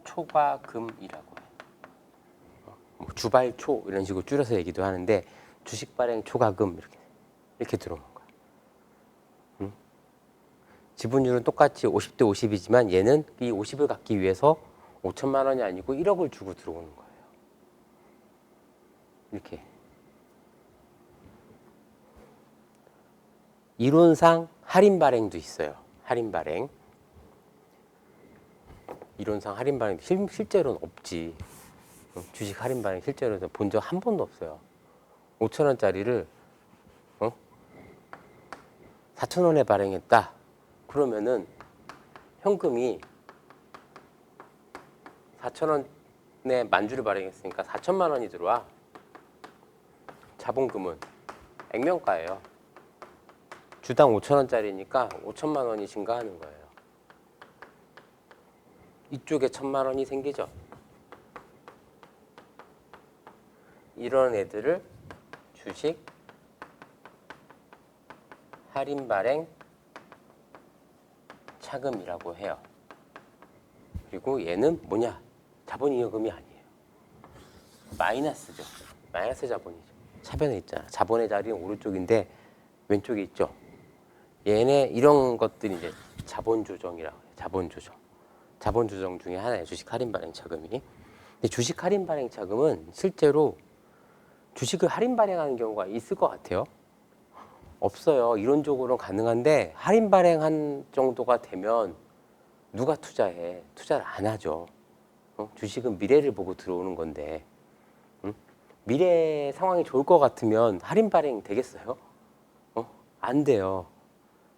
[SPEAKER 1] 초과금이라고 해요. 뭐 주발초 이런 식으로 줄여서 얘기도 하는데, 주식 발행 초과금 이렇게 들어오는 거야. 지분율은 똑같이 50대 50이지만 얘는 이 50을 갖기 위해서 5천만 원이 아니고 1억을 주고 들어오는 거예요. 이렇게. 이론상 할인 발행도 있어요. 할인 발행. 이론상 할인 발행 실제로는 없지. 주식 할인 발행 실제로는 본 적 한 번도 없어요. 5,000원짜리를 4,000원에 발행했다. 그러면은 현금이 4,000원에 만주를 발행했으니까 4천만 원이 들어와. 자본금은 액면가예요. 주당 5,000원짜리니까 5천만 원이 증가하는 거예요. 이쪽에 1,000만 원이 생기죠. 이런 애들을 주식 할인 발행 차금이라고 해요. 그리고 얘는 뭐냐? 자본잉여금이 아니에요. 마이너스죠. 마이너스 자본이죠. 차변에 있잖아. 자본의 자리는 오른쪽인데 왼쪽에 있죠. 얘네 이런 것들이 이제 자본 조정이라고 해요. 자본 조정. 자본 조정 중에 하나예요. 주식 할인 발행 차금이. 근데 주식 할인 발행 차금은 실제로 주식을 할인 발행하는 경우가 있을 것 같아요. 없어요. 이론적으로는 가능한데 할인 발행한 정도가 되면 누가 투자해? 투자를 안 하죠. 주식은 미래를 보고 들어오는 건데 미래 상황이 좋을 것 같으면 할인 발행 되겠어요? 안 돼요.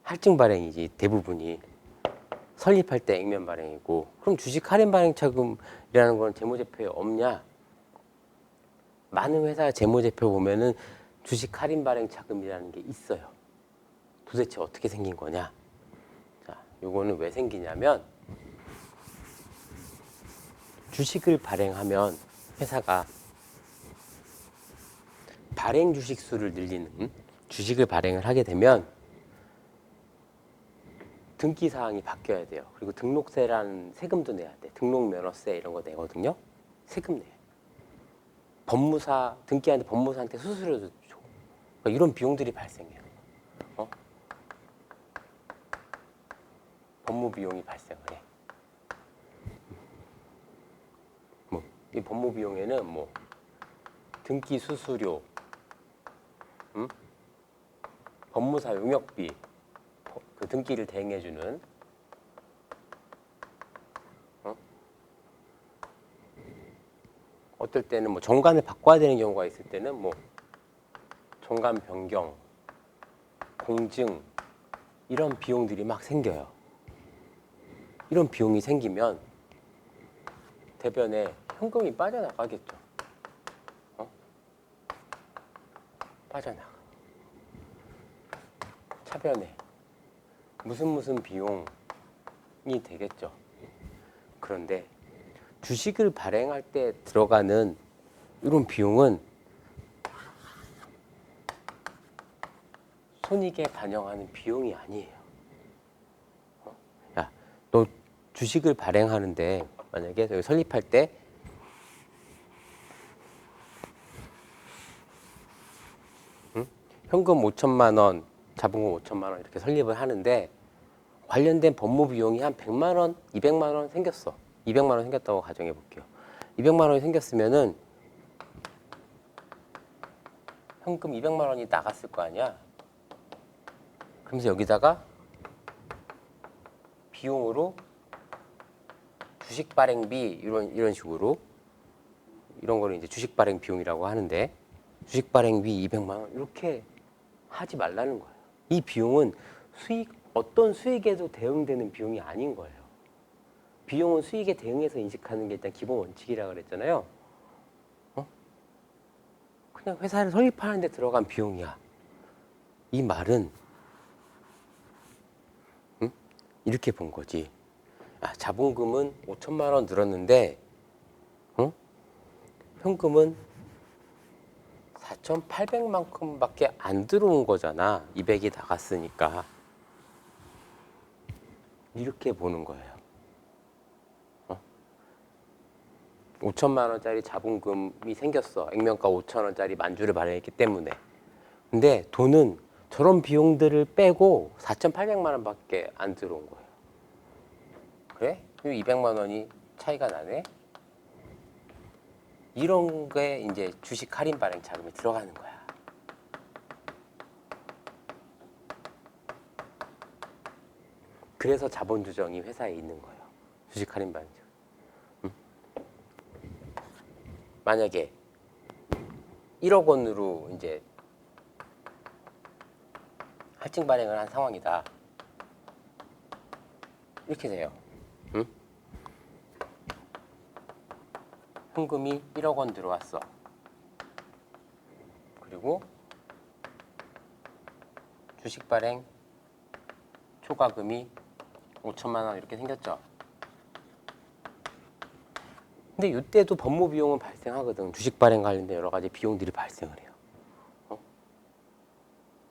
[SPEAKER 1] 할증 발행이지 대부분이. 설립할 때 액면 발행이고. 그럼 주식 할인 발행 차금이라는 건 재무제표에 없냐? 많은 회사 재무제표 보면은 주식 할인 발행 차금이라는 게 있어요. 도대체 어떻게 생긴 거냐? 자, 요거는 왜 생기냐면 주식을 발행하면 회사가 발행 주식 수를 늘리는 주식을 발행을 하게 되면 등기 사항이 바뀌어야 돼요. 그리고 등록세라는 세금도 내야 돼. 등록면허세 이런 거 내거든요. 세금 내요. 법무사 등기하는데 법무사한테 수수료도 줘. 그러니까 이런 비용들이 발생해요. 법무 비용이 발생을 해. 이 법무 비용에는 등기 수수료, 법무사 용역비, 그 등기를 대행해주는 어떨 때는 정관을 바꿔야 되는 경우가 있을 때는 정관 변경, 공증 이런 비용들이 막 생겨요. 이런 비용이 생기면 대변에 현금이 빠져나가겠죠. 빠져나가. 차변에 무슨 비용이 되겠죠. 그런데 주식을 발행할 때 들어가는 이런 비용은 손익에 반영하는 비용이 아니에요. 야, 너 주식을 발행하는데 만약에 여기 설립할 때 현금 5천만 원, 자본금 5천만 원 이렇게 설립을 하는데 관련된 법무 비용이 한 100만 원, 200만 원 생겼어. 200만 원 생겼다고 가정해 볼게요. 200만 원이 생겼으면은 현금 200만 원이 나갔을 거 아니야. 그러면서 여기다가 비용으로 주식 발행비 이런 식으로 이런 거를 이제 주식 발행 비용이라고 하는데 주식 발행비 200만 원 이렇게 하지 말라는 거예요. 이 비용은 어떤 수익에도 대응되는 비용이 아닌 거예요. 비용은 수익에 대응해서 인식하는 게 일단 기본 원칙이라고 그랬잖아요. 그냥 회사를 설립하는 데 들어간 비용이야. 이 말은 이렇게 본 거지. 자본금은 5천만 원 늘었는데 현금은 4,800만큼밖에 안 들어온 거잖아. 200이 나갔으니까. 이렇게 보는 거예요. 5천만 원짜리 자본금이 생겼어. 액면가 5천 원짜리 만주를 발행했기 때문에. 근데 돈은 저런 비용들을 빼고 4,800만 원밖에 안 들어온 거예요. 그래? 200만 원이 차이가 나네? 이런 게 이제 주식 할인 발행 자금에 들어가는 거야. 그래서 자본 조정이 회사에 있는 거예요. 주식 할인 발행. 만약에 1억 원으로 이제 할증 발행을 한 상황이다. 이렇게 돼요. 응? 현금이 1억 원 들어왔어. 그리고 주식 발행 초과금이 5천만 원 이렇게 생겼죠. 근데 이때도 법무 비용은 발생하거든. 주식 발행 관련된 여러 가지 비용들이 발생을 해요.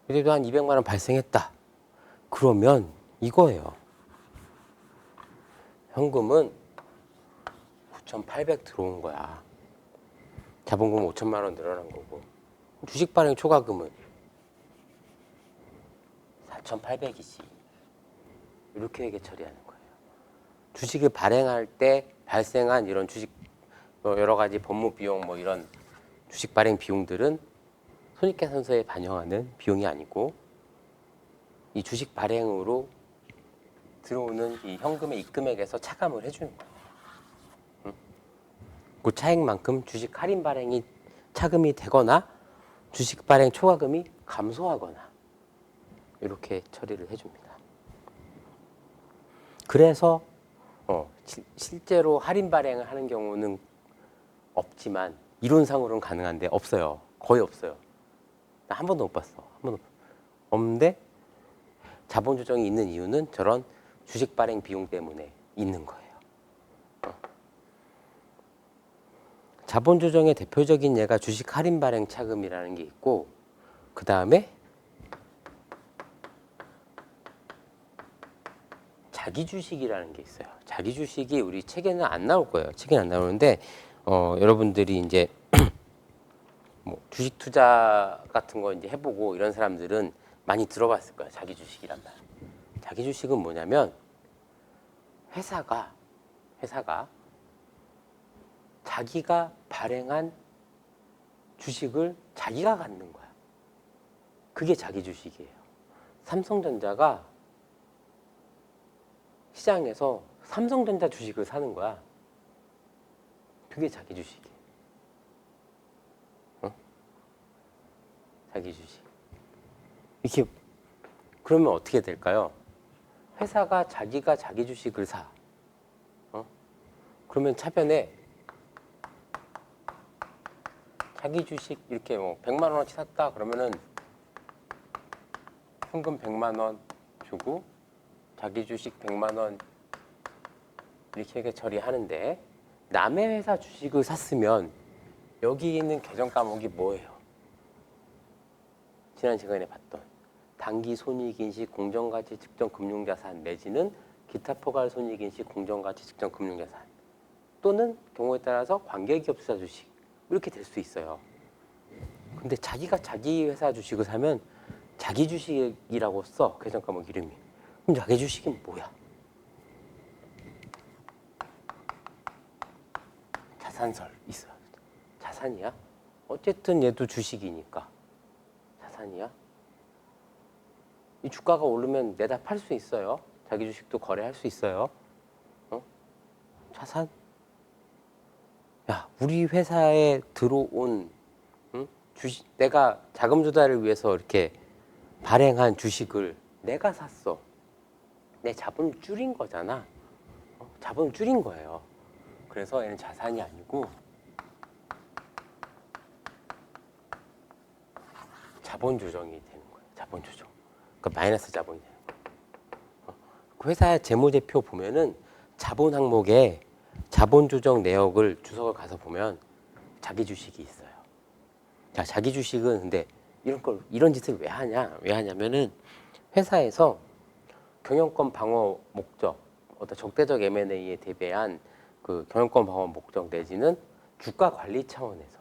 [SPEAKER 1] 그래도 한 200만 원 발생했다. 그러면 이거예요. 현금은 9,800 들어온 거야. 자본금 5천만 원 늘어난 거고. 주식 발행 초과금은 4,800이지. 이렇게 처리하는 거예요. 주식을 발행할 때 발생한 이런 주식 여러 가지 법무 비용 뭐 이런 주식 발행 비용들은 손익계산서에 반영하는 비용이 아니고 이 주식 발행으로 들어오는 이 현금의 입금액에서 차감을 해주는 거예요. 응? 그 차액만큼 주식 할인 발행이 차감이 되거나 주식 발행 초과금이 감소하거나 이렇게 처리를 해줍니다. 그래서 실제로 할인 발행을 하는 경우는 없지만 이론상으로는 가능한데 없어요. 거의 없어요. 나 한 번도 못 봤어. 한 번도 없는데 자본 조정이 있는 이유는 저런 주식 발행 비용 때문에 있는 거예요. 자본 조정의 대표적인 예가 주식 할인 발행 차금이라는 게 있고 그 다음에 자기 주식이라는 게 있어요. 자기 주식이 우리 책에는 안 나올 거예요. 책에는 안 나오는데 여러분들이 이제 뭐 주식 투자 같은 거 이제 해보고 이런 사람들은 많이 들어봤을 거예요. 자기 주식이란 말. 자기 주식은 뭐냐면 회사가 자기가 발행한 주식을 자기가 갖는 거야. 그게 자기 주식이에요. 삼성전자가 시장에서 삼성전자 주식을 사는 거야. 그게 자기 주식이에요. 자기 주식. 이렇게 그러면 어떻게 될까요? 회사가 자기가 자기 주식을 사. 그러면 차변에 자기 주식 이렇게 뭐 100만 원어치 샀다 그러면은 현금 100만 원 주고 자기 주식 100만 원 이렇게 처리하는데 남의 회사 주식을 샀으면 여기 있는 계정 과목이 뭐예요? 지난 시간에 봤던 단기 손익인식 공정가치 측정 금융자산 내지는 기타 포괄 손익인식 공정가치 측정 금융자산 또는 경우에 따라서 관계기업 투자 주식 이렇게 될 수 있어요. 근데 자기가 자기 회사 주식을 사면 자기 주식이라고 써 계정 과목 이름이. 그럼 자기 주식이 뭐야? 자산설 있어요. 자산이야? 어쨌든 얘도 주식이니까 자산이야? 이 주가가 오르면 내다 팔 수 있어요. 자기 주식도 거래할 수 있어요. 자산? 야, 우리 회사에 들어온 주식, 내가 자금 조달을 위해서 이렇게 발행한 주식을 내가 샀어. 내 자본을 줄인 거잖아. 자본을 줄인 거예요. 그래서 얘는 자산이 아니고 자본 조정이 되는 거예요. 자본 조정. 그러니까 마이너스 자본이 되는 거예요. 그 회사 재무제표 보면은 자본 항목에 자본 조정 내역을 주석을 가서 보면 자기 주식이 있어요. 자, 자기 주식은 근데 이런 짓을 왜 하냐? 왜 하냐면은 회사에서 경영권 방어 목적, 어떤 적대적 M&A에 대비한 그 경영권 방어 목적 내지는 주가 관리 차원에서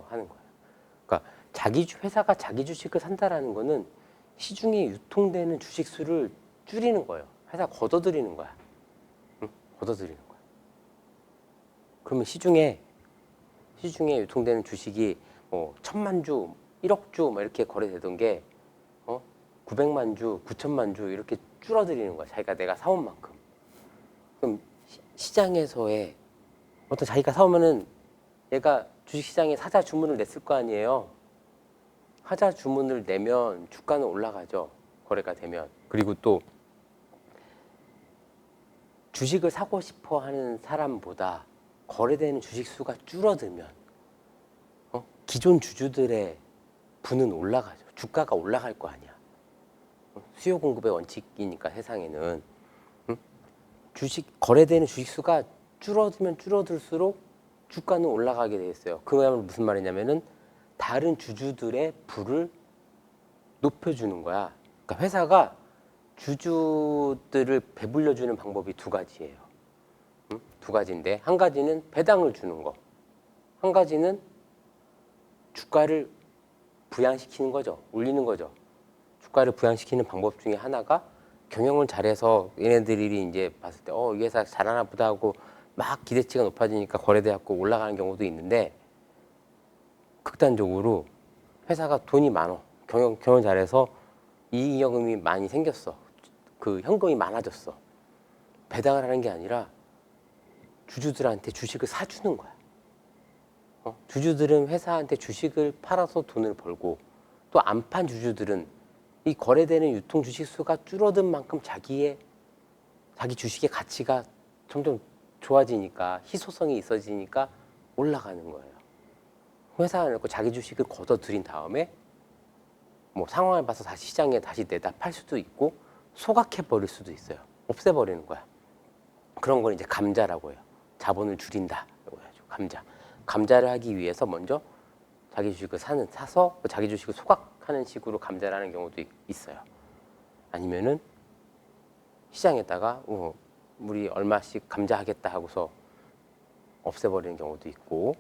[SPEAKER 1] 하는 거예요. 그러니까 회사가 자기 주식을 산다라는 거는 시중에 유통되는 주식 수를 줄이는 거예요. 회사 걷어들이는 거야. 걷어들이는 거야. 그러면 시중에 유통되는 주식이 뭐 1,000만 주, 1억 주 막 이렇게 거래되던 게 900만 주, 9천만 주 이렇게 줄어들이는 거야. 자기가 내가 사온 만큼. 그럼 시장에서의 어떤 자기가 사오면은 얘가 주식시장에 사자 주문을 냈을 거 아니에요. 사자 주문을 내면 주가는 올라가죠. 거래가 되면. 그리고 또 주식을 사고 싶어 하는 사람보다 거래되는 주식 수가 줄어들면 기존 주주들의 부는 올라가죠. 주가가 올라갈 거 아니야. 수요 공급의 원칙이니까 세상에는. 거래되는 주식 수가 줄어들면 줄어들수록 주가는 올라가게 돼 있어요. 그 말은 무슨 말이냐면은 다른 주주들의 부를 높여주는 거야. 그러니까 회사가 주주들을 배불려주는 방법이 두 가지예요. 두 가지인데 한 가지는 배당을 주는 거, 한 가지는 주가를 부양시키는 거죠. 올리는 거죠. 주가를 부양시키는 방법 중에 하나가 경영을 잘해서 얘네들이 이제 봤을 때 이 회사 잘하나 보다 하고 막 기대치가 높아지니까 거래돼갖고 올라가는 경우도 있는데 극단적으로 회사가 돈이 많어. 경영 잘해서 이익여금이 많이 생겼어. 그 현금이 많아졌어. 배당을 하는 게 아니라 주주들한테 주식을 사주는 거야. 주주들은 회사한테 주식을 팔아서 돈을 벌고 또 안 판 주주들은 이 거래되는 유통 주식 수가 줄어든 만큼 자기 주식의 가치가 점점 좋아지니까 희소성이 있어지니까 올라가는 거예요. 회사가 자기 주식을 걷어들인 다음에 뭐 상황을 봐서 다시 시장에 다시 내다 팔 수도 있고 소각해 버릴 수도 있어요. 없애버리는 거야. 그런 걸 이제 감자라고 해요. 자본을 줄인다라고 해야죠. 감자를 하기 위해서 먼저 자기 주식을 사서 자기 주식을 소각하는 식으로 감자를 하는 경우도 있어요. 아니면은 시장에다가 우리 얼마씩 감자하겠다 하고서 없애버리는 경우도 있고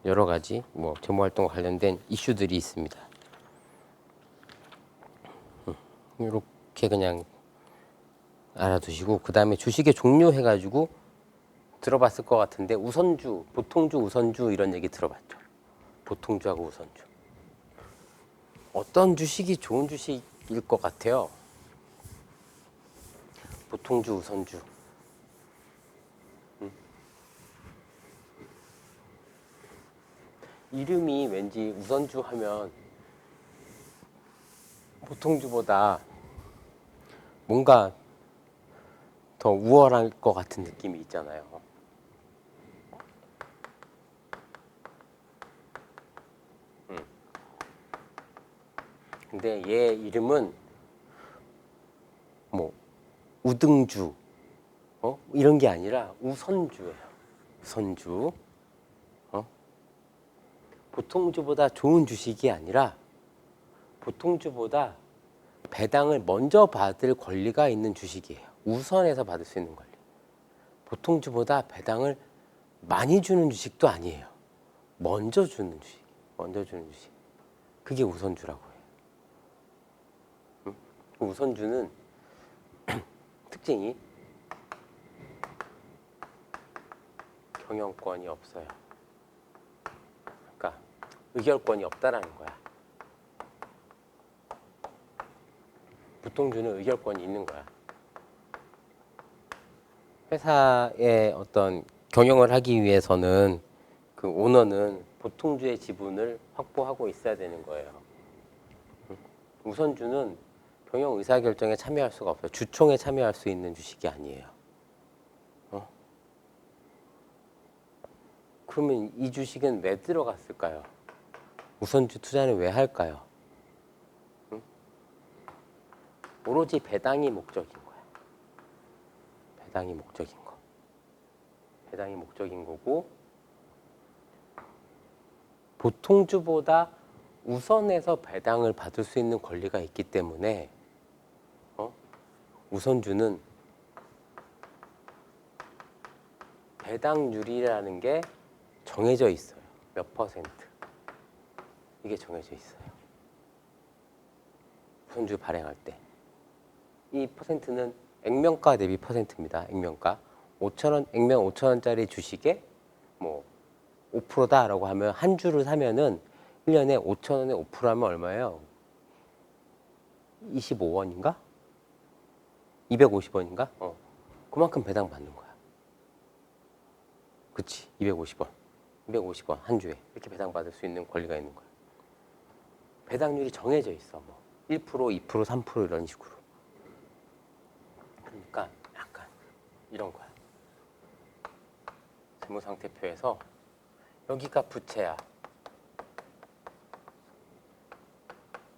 [SPEAKER 1] 여러 가지 뭐 재무활동과 관련된 이슈들이 있습니다. 이렇게 그냥 알아두시고 그 다음에 주식의 종류 해가지고 들어봤을 것 같은데 우선주, 보통주, 우선주 이런 얘기 들어봤죠. 보통주하고 우선주. 어떤 주식이 좋은 주식일 것 같아요? 보통주, 우선주. 이름이 왠지 우선주 하면 보통주보다 뭔가 더 우월할 것 같은 느낌이 있잖아요. 근데 얘 이름은 뭐 우등주 이런 게 아니라 우선주예요. 우선주. 보통주보다 좋은 주식이 아니라 보통주보다 배당을 먼저 받을 권리가 있는 주식이에요. 우선해서 받을 수 있는 권리. 보통주보다 배당을 많이 주는 주식도 아니에요. 먼저 주는 주식. 그게 우선주라고 해요. 우선주는 특징이 경영권이 없어요. 그러니까 의결권이 없다라는 거야. 보통주는 의결권이 있는 거야. 회사의 어떤 경영을 하기 위해서는 그 오너는 보통주의 지분을 확보하고 있어야 되는 거예요. 우선주는 경영 의사결정에 참여할 수가 없어요. 주총에 참여할 수 있는 주식이 아니에요. 그러면 이 주식은 왜 들어갔을까요? 우선주 투자는 왜 할까요? 오로지 배당이 목적인 거야. 배당이 목적인 거고 보통주보다 우선해서 배당을 받을 수 있는 권리가 있기 때문에 우선주는 배당률이라는 게 정해져 있어요. 몇 퍼센트. 이게 정해져 있어요. 우선주 발행할 때. 이 퍼센트는 액면가 대비 퍼센트입니다. 액면가. 액면 5,000원짜리 주식에 뭐 5%다라고 하면 한 주를 사면은 1년에 5,000원에 5% 하면 얼마예요? 225원인가? 250원인가? 그만큼 배당 받는 거야. 그치, 250원. 250원 한 주에 이렇게 배당받을 수 있는 권리가 있는 거야. 배당률이 정해져 있어. 뭐 1%, 2%, 3% 이런 식으로. 그러니까 약간 이런 거야. 재무상태표에서 여기가 부채야.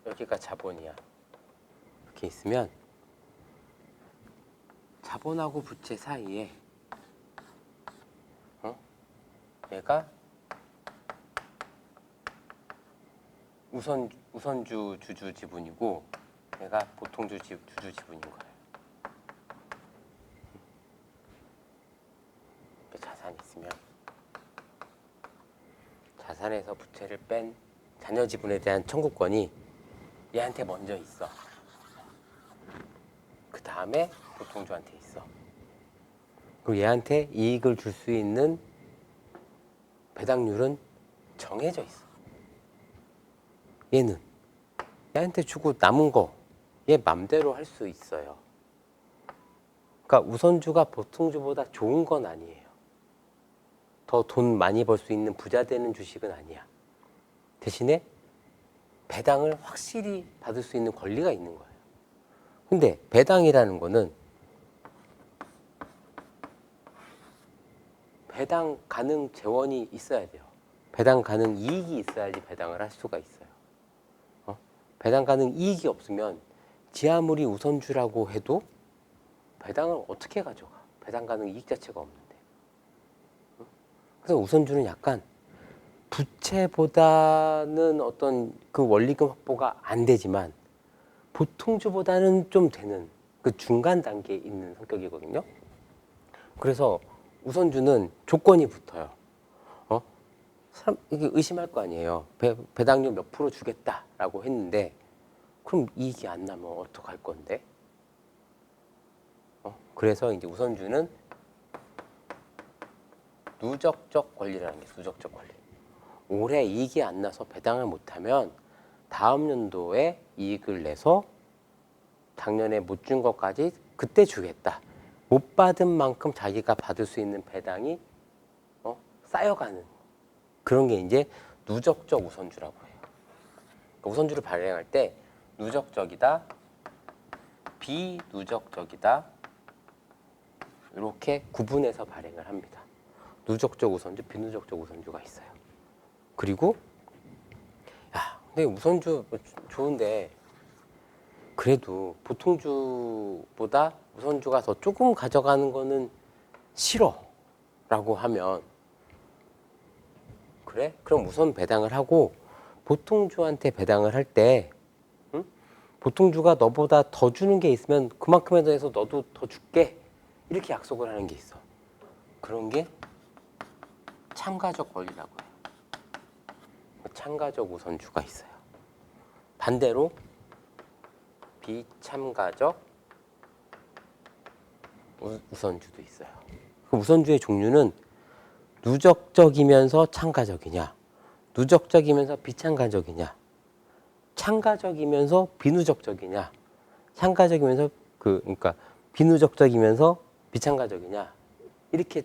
[SPEAKER 1] 여기가 자본이야. 이렇게 있으면 자본하고 부채 사이에 얘가 우선주 주주 지분이고 얘가 보통주 주주 지분인 거예요. 자산이 있으면 자산에서 부채를 뺀 자녀 지분에 대한 청구권이 얘한테 먼저 있어. 그 다음에 보통주한테 있어. 그리고 얘한테 이익을 줄 수 있는 배당률은 정해져 있어. 얘는 얘한테 주고 남은 거 얘 맘대로 할 수 있어요. 그러니까 우선주가 보통주보다 좋은 건 아니에요. 더 돈 많이 벌 수 있는 부자 되는 주식은 아니야. 대신에 배당을 확실히 받을 수 있는 권리가 있는 거예요. 근데 배당이라는 거는 배당 가능 재원이 있어야 돼요. 배당 가능 이익이 있어야지 배당을 할 수가 있어요. 배당 가능 이익이 없으면 지 아무리 우선주라고 해도 배당을 어떻게 가져가? 배당 가능 이익 자체가 없는데. 그래서 우선주는 약간 부채보다는 어떤 그 원리금 확보가 안 되지만 보통주보다는 좀 되는 그 중간 단계에 있는 성격이거든요. 그래서 우선주는 조건이 붙어요. 사람 이게 의심할 거 아니에요. 배당률 몇 프로 주겠다라고 했는데 그럼 이익이 안 나면 어떡할 건데? 그래서 이제 우선주는 누적적 권리라는 게 누적적 권리. 올해 이익이 안 나서 배당을 못하면 다음 연도에 이익을 내서 작년에 못 준 것까지 그때 주겠다. 못 받은 만큼 자기가 받을 수 있는 배당이 쌓여가는 그런 게 이제 누적적 우선주라고 해요. 그러니까 우선주를 발행할 때 누적적이다, 비누적적이다 이렇게 구분해서 발행을 합니다. 누적적 우선주, 비누적적 우선주가 있어요. 그리고 근데 우선주 좋은데 그래도 보통주보다 우선주가 더 조금 가져가는 거는 싫어라고 하면 그래? 그럼 우선 배당을 하고 보통주한테 배당을 할 때 보통주가 너보다 더 주는 게 있으면 그만큼에 대해서 너도 더 줄게 이렇게 약속을 하는 게 있어. 그런 게 참가적 권리라고 해요. 참가적 우선주가 있어요. 반대로 비참가적 우선주도 있어요. 그 우선주의 종류는 누적적이면서 참가적이냐, 누적적이면서 비참가적이냐, 참가적이면서 비누적적이냐, 참가적이면서 그러니까 비누적적이면서 비참가적이냐 이렇게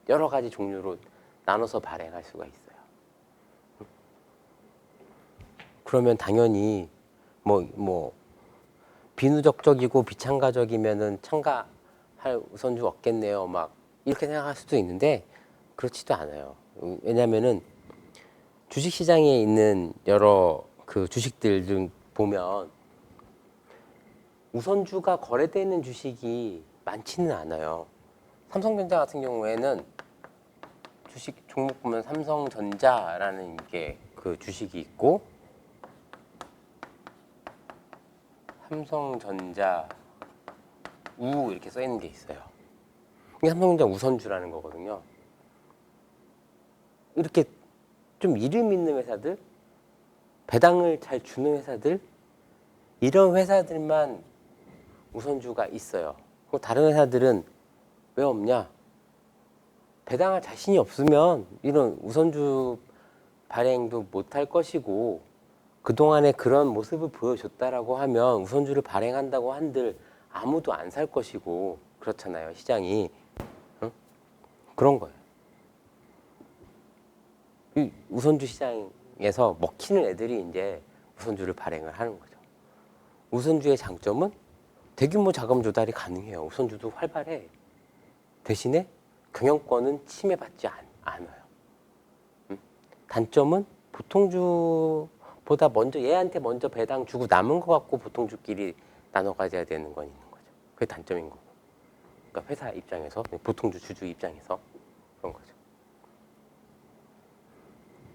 [SPEAKER 1] 여러 가지 종류로 나눠서 발행할 수가 있어요. 그러면 당연히 뭐 비누적적이고 비참가적이면은 참가할 우선주 없겠네요. 막 이렇게 생각할 수도 있는데 그렇지도 않아요. 왜냐면은 주식시장에 있는 여러 그 주식들 중 보면 우선주가 거래되는 주식이 많지는 않아요. 삼성전자 같은 경우에는 주식 종목 보면 삼성전자라는 게 그 주식이 있고 삼성전자 우 이렇게 써 있는 게 있어요. 이게 삼성전자 우선주라는 거거든요. 이렇게 좀 이름 있는 회사들, 배당을 잘 주는 회사들, 이런 회사들만 우선주가 있어요. 다른 회사들은 왜 없냐? 배당할 자신이 없으면 이런 우선주 발행도 못할 것이고 그동안에 그런 모습을 보여줬다라고 하면 우선주를 발행한다고 한들 아무도 안 살 것이고 그렇잖아요. 시장이. 응? 그런 거예요. 이 우선주 시장에서 먹히는 애들이 이제 우선주를 발행을 하는 거죠. 우선주의 장점은 대규모 자금 조달이 가능해요. 우선주도 활발해. 대신에 경영권은 침해받지 않아요. 단점은 보통주보다 먼저 얘한테 먼저 배당 주고 남은 거 갖고 보통주끼리 나눠 가져야 되는 건 있는 거죠. 그게 단점인 거고. 그러니까 회사 입장에서 보통주 주주 입장에서 그런 거죠.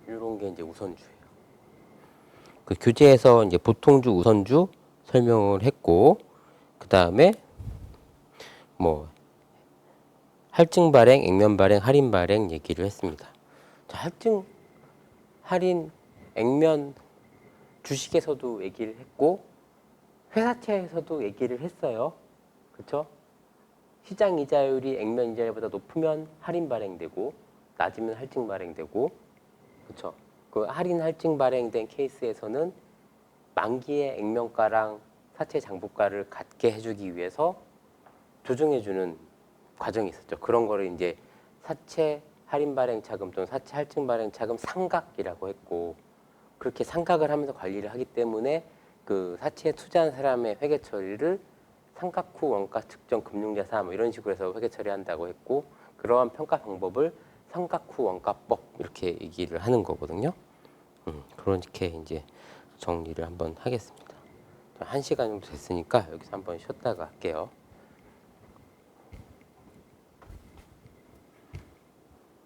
[SPEAKER 1] 이런 게 이제 우선주예요. 그 교재에서 이제 보통주, 우선주 설명을 했고, 그 다음에 뭐 할증 발행, 액면 발행, 할인 발행 얘기를 했습니다. 자, 할증, 할인, 액면 주식에서도 얘기를 했고 회사채에서도 얘기를 했어요. 그렇죠? 시장 이자율이 액면 이자율보다 높으면 할인 발행되고 낮으면 할증 발행되고 그렇죠? 그 할인 할증 발행된 케이스에서는 만기의 액면가랑 사채 장부가를 같게 해주기 위해서 조정해주는 과정이 있었죠. 그런 거를 이제 사채 할인 발행 차금 또는 사채 할증 발행 차금 상각이라고 했고 그렇게 상각을 하면서 관리를 하기 때문에 그 사채에 투자한 사람의 회계 처리를 상각 후 원가 측정 금융자산 뭐 이런 식으로 해서 회계 처리한다고 했고 그러한 평가 방법을 상각 후 원가법 이렇게 얘기를 하는 거거든요. 그렇게 이제 정리를 한번 하겠습니다. 1시간 정도 됐으니까 여기서 한번 쉬었다가 할게요.